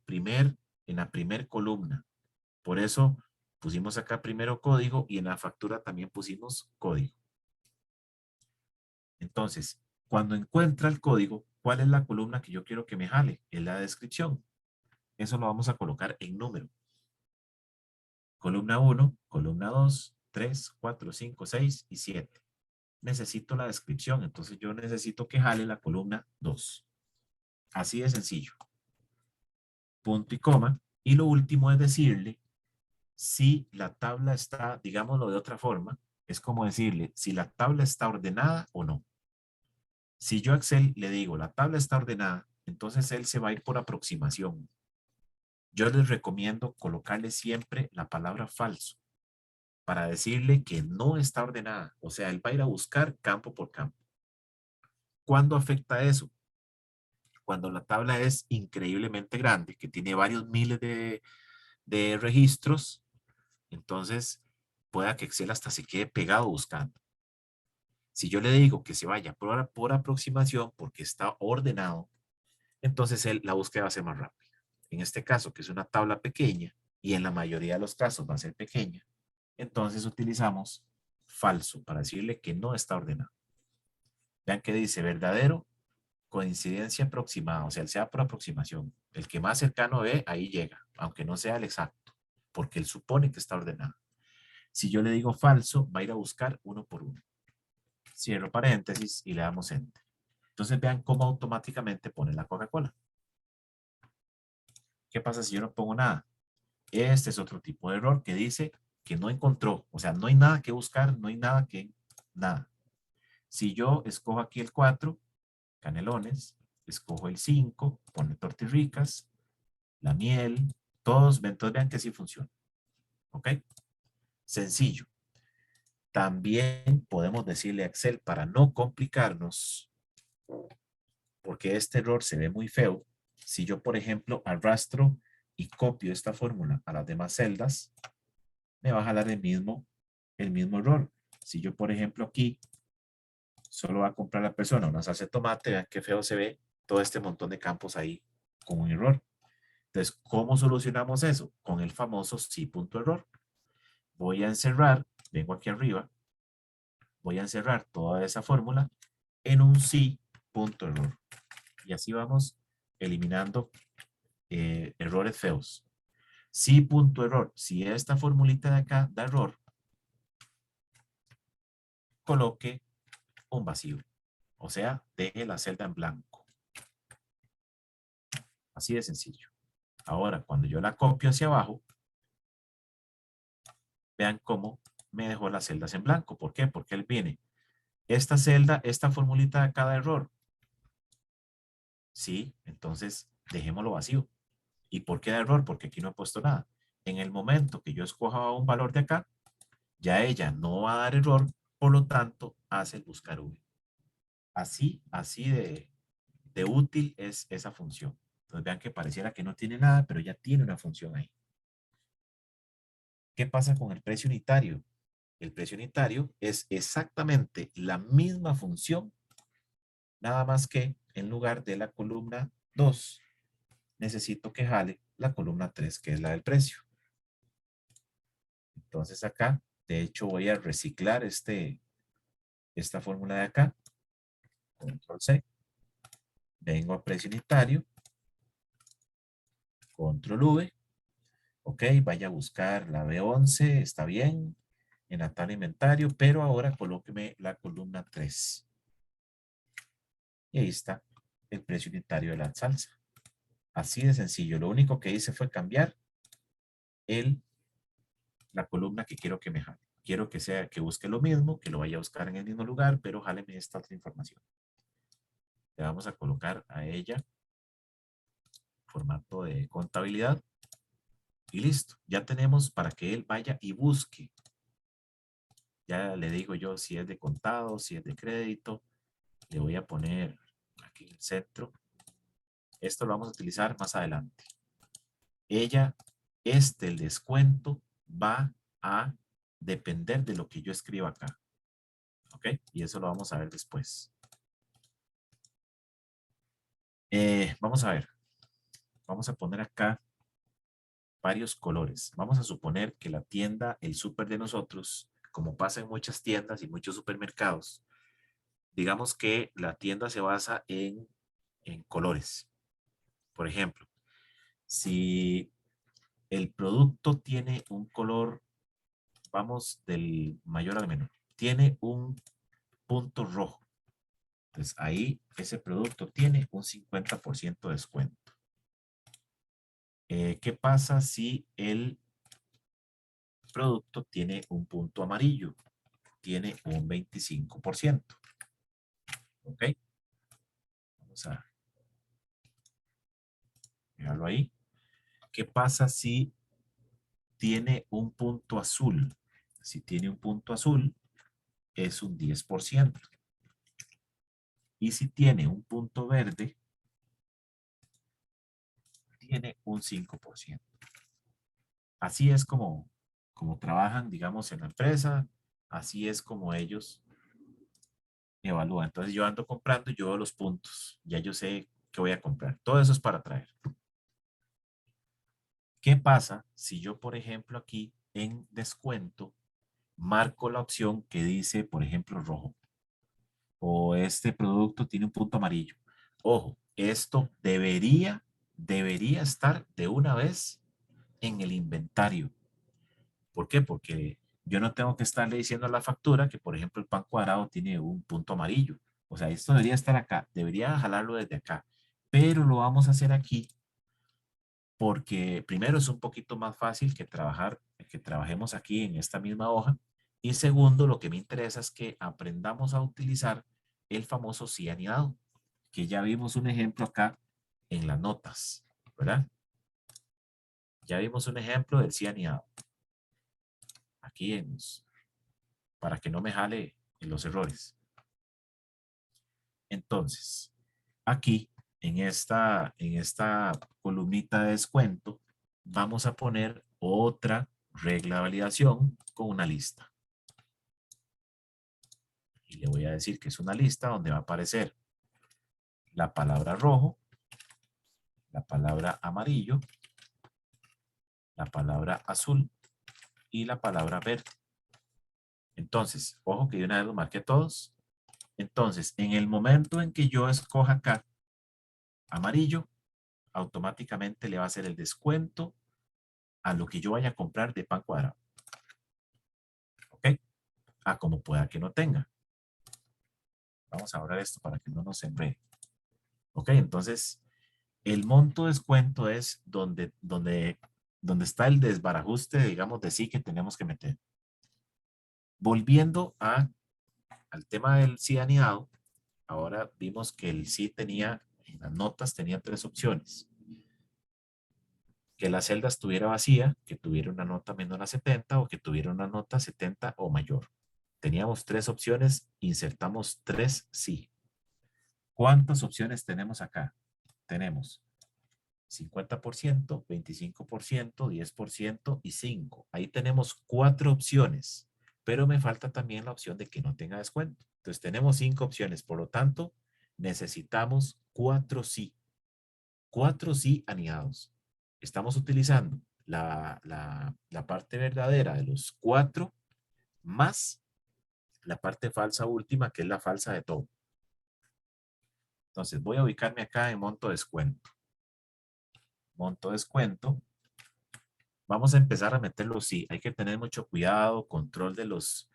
la primer columna. Por eso pusimos acá primero código y en la factura también pusimos código. Entonces, cuando encuentra el código, ¿cuál es la columna que yo quiero que me jale? Es la descripción. Eso lo vamos a colocar en número. Columna 1, columna 2, 3, 4, 5, 6 y 7. Necesito la descripción, entonces yo necesito que jale la columna 2. Así de sencillo. Punto y coma. Y lo último es decirle si la tabla está, digámoslo de otra forma, es como decirle si la tabla está ordenada o no. Si yo a Excel le digo la tabla está ordenada, entonces él se va a ir por aproximación. Yo les recomiendo colocarle siempre la palabra falso para decirle que no está ordenada. O sea, él va a ir a buscar campo por campo. ¿Cuándo afecta eso? Cuando la tabla es increíblemente grande, que tiene varios miles de registros, entonces pueda que Excel hasta se quede pegado buscando. Si yo le digo que se vaya por aproximación porque está ordenado, entonces la búsqueda va a ser más rápida. En este caso, que es una tabla pequeña, y en la mayoría de los casos va a ser pequeña, entonces utilizamos falso para decirle que no está ordenado. Vean que dice verdadero, coincidencia aproximada, o sea, él sea por aproximación. El que más cercano ve, ahí llega, aunque no sea el exacto, porque él supone que está ordenado. Si yo le digo falso, va a ir a buscar uno por uno. Cierro paréntesis y le damos enter. Entonces vean cómo automáticamente pone la Coca-Cola. ¿Qué pasa si yo no pongo nada? Este es otro tipo de error que dice que no encontró. O sea, no hay nada que buscar, no hay nada que... Nada. Si yo escojo aquí el 4, canelones, escojo el 5, pone tortirricas, la miel, todos, entonces vean que sí funciona. ¿Ok? Sencillo. También podemos decirle a Excel para no complicarnos, porque este error se ve muy feo. Si yo, por ejemplo, arrastro y copio esta fórmula a las demás celdas, me va a jalar el mismo error. Si yo, por ejemplo, aquí solo va a comprar la persona una salsa de tomate, vean qué feo se ve todo este montón de campos ahí con un error. Entonces, ¿cómo solucionamos eso? Con el famoso sí.error. Voy a encerrar, vengo aquí arriba, voy a encerrar toda esa fórmula en un sí.error. Y así vamos eliminando errores feos. Sí.error. Si esta formulita de acá da error, coloque un vacío. O sea, deje la celda en blanco. Así de sencillo. Ahora, cuando yo la copio hacia abajo, vean cómo me dejó las celdas en blanco. ¿Por qué? Porque él viene. Esta celda, esta formulita de acá da error. Sí, entonces dejémoslo vacío. ¿Y por qué da error? Porque aquí no he puesto nada. En el momento que yo escoja un valor de acá, ya ella no va a dar error, por lo tanto, hace el buscar V. Así de útil es esa función. Entonces vean que pareciera que no tiene nada, pero ya tiene una función ahí. ¿Qué pasa con el precio unitario? El precio unitario es exactamente la misma función, nada más que en lugar de la columna 2, necesito que jale la columna 3, que es la del precio. Entonces acá, de hecho, voy a reciclar esta fórmula de acá. Control C. Vengo a precio unitario. Control V. Ok, vaya a buscar la B11, está bien. En la tabla de inventario, pero ahora colóqueme la columna 3. Y ahí está el precio unitario de la salsa. Así de sencillo. Lo único que hice fue cambiar la columna que quiero que me jale. Quiero que busque lo mismo, que lo vaya a buscar en el mismo lugar, pero jáleme esta otra información. Le vamos a colocar a ella formato de contabilidad y listo. Ya tenemos para que él vaya y busque. Ya le digo yo si es de contado, si es de crédito. Le voy a poner aquí el centro. Esto lo vamos a utilizar más adelante. Ella, el descuento va a depender de lo que yo escriba acá. ¿Ok? Y eso lo vamos a ver después. Vamos a ver. Vamos a poner acá varios colores. Vamos a suponer que la tienda, el súper de nosotros, como pasa en muchas tiendas y muchos supermercados, digamos que la tienda se basa en colores. Por ejemplo, si el producto tiene un color, vamos del mayor al menor, tiene un punto rojo. Entonces ahí ese producto tiene un 50% de descuento. ¿Qué pasa si producto tiene un punto amarillo, tiene un 25%. ¿Ok? Vamos a mirarlo ahí. ¿Qué pasa si tiene un punto azul? Si tiene un punto azul, es un 10%. Y si tiene un punto verde, tiene un 5%. Así es como trabajan, digamos, en la empresa. Así es como ellos evalúan. Entonces yo ando comprando y yo veo los puntos. Ya yo sé qué voy a comprar. Todo eso es para traer. ¿Qué pasa si yo, por ejemplo, aquí en descuento marco la opción que dice, por ejemplo, rojo? O este producto tiene un punto amarillo. Ojo, esto debería estar de una vez en el inventario. ¿Por qué? Porque yo no tengo que estarle diciendo a la factura que, por ejemplo, el pan cuadrado tiene un punto amarillo. O sea, esto debería estar acá. Debería jalarlo desde acá. Pero lo vamos a hacer aquí porque primero es un poquito más fácil que trabajemos aquí en esta misma hoja. Y segundo, lo que me interesa es que aprendamos a utilizar el famoso sí anidado, que ya vimos un ejemplo acá en las notas, ¿verdad? Ya vimos un ejemplo del sí anidado. Aquí para que no me jale en los errores. Entonces, aquí en esta columnita de descuento, vamos a poner otra regla de validación con una lista. Y le voy a decir que es una lista donde va a aparecer la palabra rojo, la palabra amarillo, la palabra azul y la palabra verde. Entonces, ojo que de una vez los marqué todos. Entonces, en el momento en que yo escoja acá amarillo, automáticamente le va a hacer el descuento a lo que yo vaya a comprar de pan cuadrado. ¿Ok? A como pueda que no tenga. Vamos a ahorrar esto para que no nos enrede. ¿Ok? Entonces, el monto de descuento es donde está el desbarajuste, digamos, de sí que tenemos que meter. Volviendo al tema del sí anidado, ahora vimos que el sí tenía, en las notas tenía 3 opciones. Que la celda estuviera vacía, que tuviera una nota menor a 70 o que tuviera una nota 70 o mayor. Teníamos 3 opciones, insertamos 3 sí. ¿Cuántas opciones tenemos acá? Tenemos 50%, 25%, 10% y 5. Ahí tenemos 4 opciones, pero me falta también la opción de que no tenga descuento. Entonces tenemos 5 opciones, por lo tanto, necesitamos 4 sí. 4 sí anidados. Estamos utilizando la parte verdadera de los 4 más la parte falsa última, que es la falsa de todo. Entonces voy a ubicarme acá en monto descuento. Monto descuento. Vamos a empezar a meterlo sí. Hay que tener mucho cuidado, control de los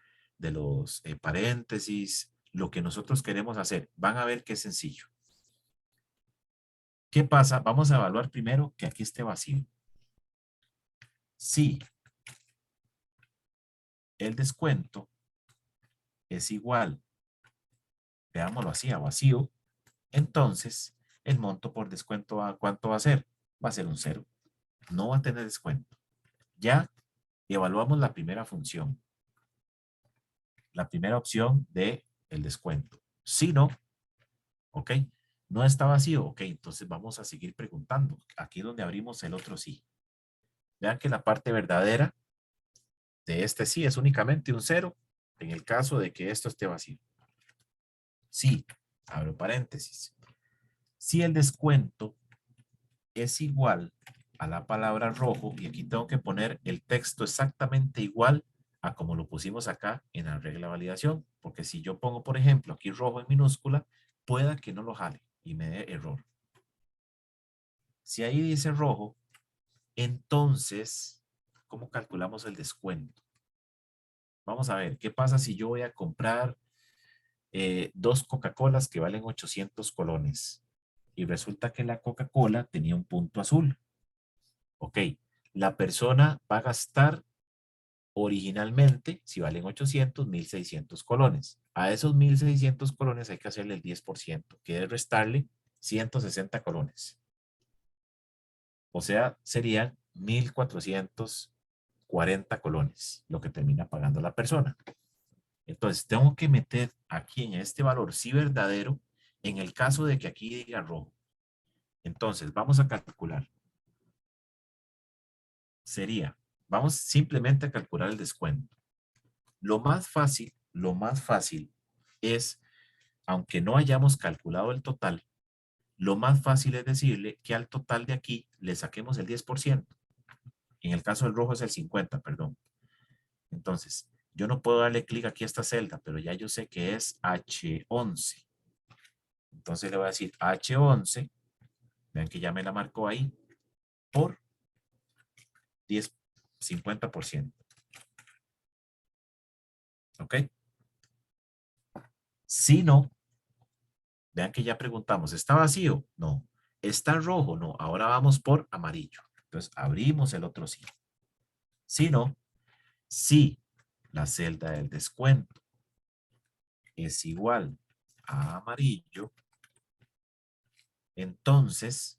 paréntesis, lo que nosotros queremos hacer. Van a ver que es sencillo. ¿Qué pasa? Vamos a evaluar primero que aquí esté vacío. Si el descuento es igual, veámoslo así, a vacío, entonces el monto por descuento, ¿cuánto va a ser? Va a ser un 0. No va a tener descuento. Ya evaluamos la primera función. La primera opción de el descuento. Si no, ok, no está vacío, ok, entonces vamos a seguir preguntando. Aquí donde abrimos el otro sí. Vean que la parte verdadera de este sí es únicamente un 0 en el caso de que esto esté vacío. Sí, abro paréntesis. Si el descuento es igual a la palabra rojo, y aquí tengo que poner el texto exactamente igual a como lo pusimos acá en la regla de validación, porque si yo pongo, por ejemplo, aquí rojo en minúscula, pueda que no lo jale y me dé error. Si ahí dice rojo, entonces, ¿cómo calculamos el descuento? Vamos a ver, ¿qué pasa si yo voy a comprar 2 Coca-Colas que valen 800 colones? Y resulta que la Coca-Cola tenía un punto azul. Ok, la persona va a gastar Originalmente, si valen 800, 1600 colones. A esos 1600 colones hay que hacerle el 10%, que es restarle 160 colones. O sea, serían 1440 colones, lo que termina pagando la persona. Entonces, tengo que meter aquí en este valor sí verdadero, en el caso de que aquí diga rojo. Entonces, vamos a calcular. Sería, vamos simplemente a calcular el descuento. Lo más fácil es, aunque no hayamos calculado el total, lo más fácil es decirle que al total de aquí le saquemos el 10%. En el caso del rojo es el 50%, perdón. Entonces, yo no puedo darle clic aquí a esta celda, pero ya yo sé que es H11. Entonces le voy a decir H11, vean que ya me la marcó ahí, por 50%. ¿Ok? Si no, vean que ya preguntamos, ¿está vacío? No. ¿Está rojo? No. Ahora vamos por amarillo. Entonces abrimos el otro sí. Si no, si la celda del descuento es igual a amarillo, entonces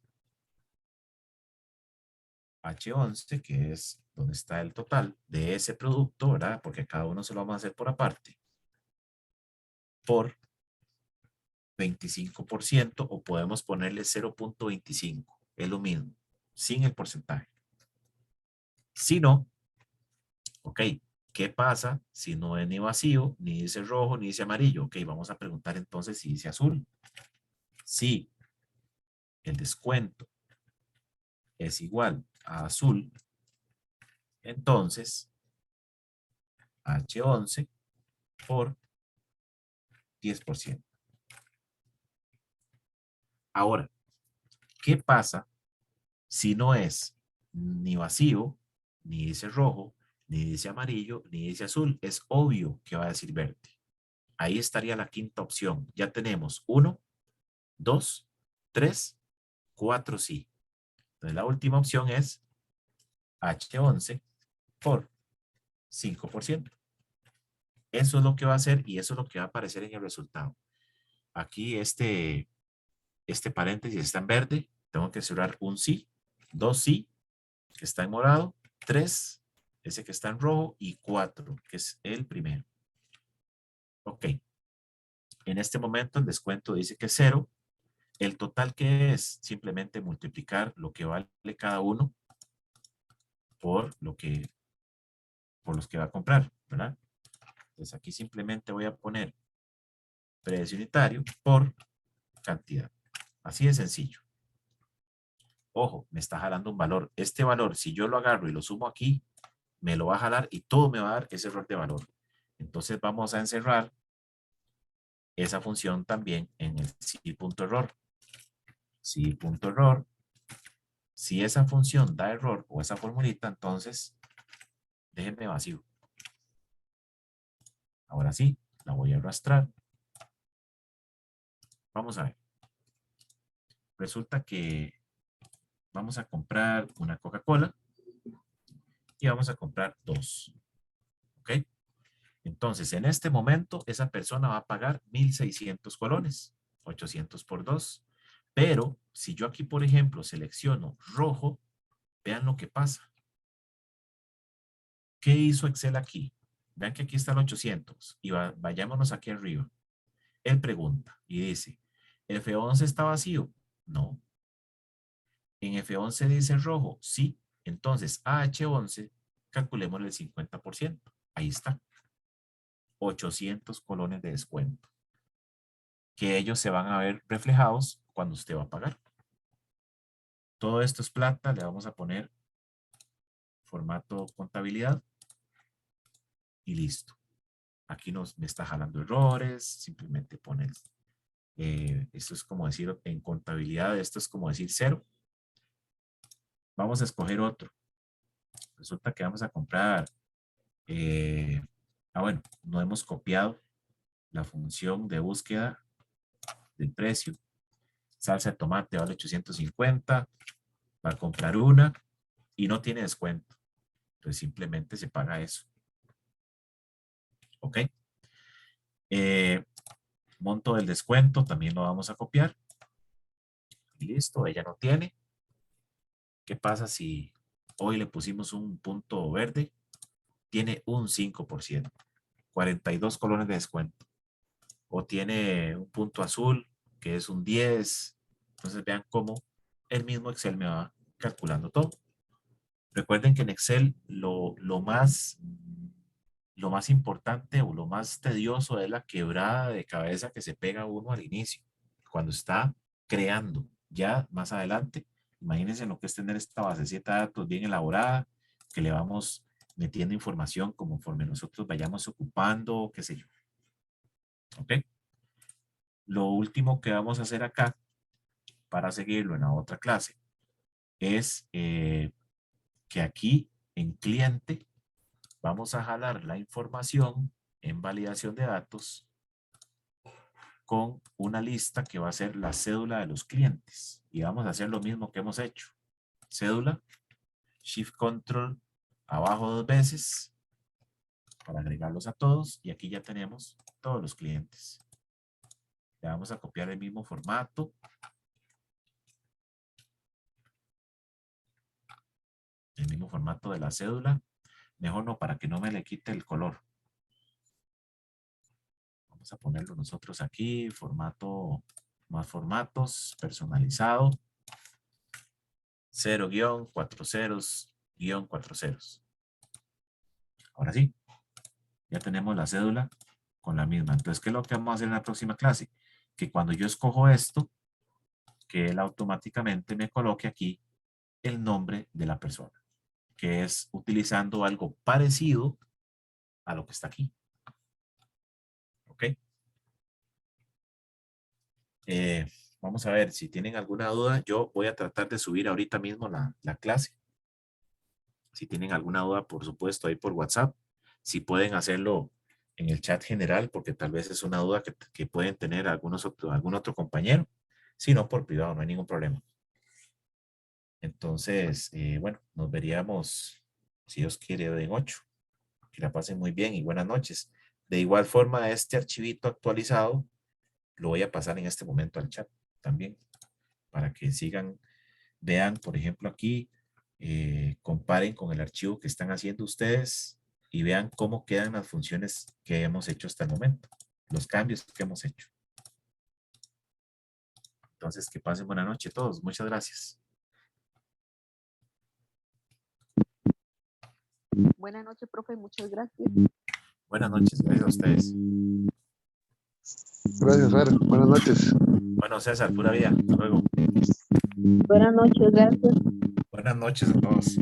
H11, que es donde está el total de ese producto, ¿verdad? Porque cada uno se lo vamos a hacer por aparte, por 25%, o podemos ponerle 0.25, es lo mismo, sin el porcentaje. Si no, ok, ¿qué pasa si no es ni vacío, ni dice rojo, ni dice amarillo? Ok, vamos a preguntar entonces si dice azul. Si el descuento es igual a azul, entonces H11 por 10%. Ahora, ¿qué pasa si no es ni vacío, ni dice rojo, ni dice amarillo, ni dice azul? Es obvio que va a decir verde. Ahí estaría la quinta opción. Ya tenemos 1, 2, 3, 4 sí. Entonces la última opción es H11 por 5%. Eso es lo que va a hacer y eso es lo que va a aparecer en el resultado. Aquí este paréntesis está en verde. Tengo que cerrar un sí, 2 sí, que está en morado, 3, ese que está en rojo, y 4, que es el primero. Ok. En este momento el descuento dice que es 0. El total que es simplemente multiplicar lo que vale cada uno por los que va a comprar, ¿verdad? Entonces aquí simplemente voy a poner precio unitario por cantidad. Así de sencillo. Ojo, me está jalando un valor. Este valor, si yo lo agarro y lo sumo aquí, me lo va a jalar y todo me va a dar ese error de valor. Entonces vamos a encerrar esa función también en el si.error. Si.error. Si esa función da error o esa formulita, entonces déjenme vacío. Ahora sí, la voy a arrastrar. Vamos a ver. Resulta que vamos a comprar una Coca-Cola y vamos a comprar 2. ¿Ok? Entonces, en este momento, esa persona va a pagar 1,600 colones, 800 por 2. Pero, si yo aquí, por ejemplo, selecciono rojo, vean lo que pasa. ¿Qué hizo Excel aquí? Vean que aquí está el 800 y vayámonos aquí arriba. Él pregunta y dice, ¿F11 está vacío? No. ¿En F11 dice rojo? Sí. Entonces, a H11, calculemos el 50%. Ahí está. 800 colones de descuento, que ellos se van a ver reflejados cuando usted va a pagar. Todo esto es plata, le vamos a poner formato contabilidad y listo. Aquí me está jalando errores, simplemente pones, esto es como decir en contabilidad, esto es como decir 0. Vamos a escoger otro. Resulta que vamos a comprar, bueno, no hemos copiado la función de búsqueda del precio. Salsa de tomate vale 850, va a comprar una y no tiene descuento. Entonces simplemente se paga eso. ¿Ok? Monto del descuento también lo vamos a copiar. Y listo, ella no tiene. ¿Qué pasa si hoy le pusimos un punto verde? Tiene un 5%, 42 colones de descuento. O tiene un punto azul, que es un 10. Entonces vean cómo el mismo Excel me va calculando todo. Recuerden que en Excel lo más importante o lo más tedioso es la quebrada de cabeza que se pega uno al inicio, cuando está creando. Ya más adelante, imagínense lo que es tener esta basecita de datos bien elaborada, que le vamos metiendo información conforme nosotros vayamos ocupando, qué sé yo. ¿Ok? Lo último que vamos a hacer acá, para seguirlo en la otra clase, es que aquí en cliente vamos a jalar la información en validación de datos con una lista que va a ser la cédula de los clientes. Y vamos a hacer lo mismo que hemos hecho. Cédula, Shift Control, abajo 2 veces, para agregarlos a todos. Y aquí ya tenemos todos los clientes. Le vamos a copiar el mismo formato. El mismo formato de la cédula. Mejor no, para que no me le quite el color. Vamos a ponerlo nosotros aquí, formato, más formatos, personalizado. 0-4 ceros-4 ceros. Ahora sí, ya tenemos la cédula con la misma. Entonces, ¿qué es lo que vamos a hacer en la próxima clase? Que cuando yo escojo esto, que él automáticamente me coloque aquí el nombre de la persona, que es utilizando algo parecido a lo que está aquí. ¿Ok? Vamos a ver si tienen alguna duda. Yo voy a tratar de subir ahorita mismo la clase. Si tienen alguna duda, por supuesto, ahí por WhatsApp. Si pueden hacerlo en el chat general, porque tal vez es una duda que pueden tener algún otro compañero. Si no, por privado, no hay ningún problema. Entonces, bueno, nos veríamos, si Dios quiere, en 8. Que la pasen muy bien y buenas noches. De igual forma, este archivito actualizado lo voy a pasar en este momento al chat también, para que sigan, vean, por ejemplo, aquí, comparen con el archivo que están haciendo ustedes y vean cómo quedan las funciones que hemos hecho hasta el momento, los cambios que hemos hecho. Entonces, que pasen buena noche todos. Muchas gracias. Buenas noches, profe. Muchas gracias. Buenas noches. Gracias a ustedes. Gracias, Fer. Buenas noches. Bueno, César, pura vida. Hasta luego. Buenas noches, gracias. Buenas noches a todos.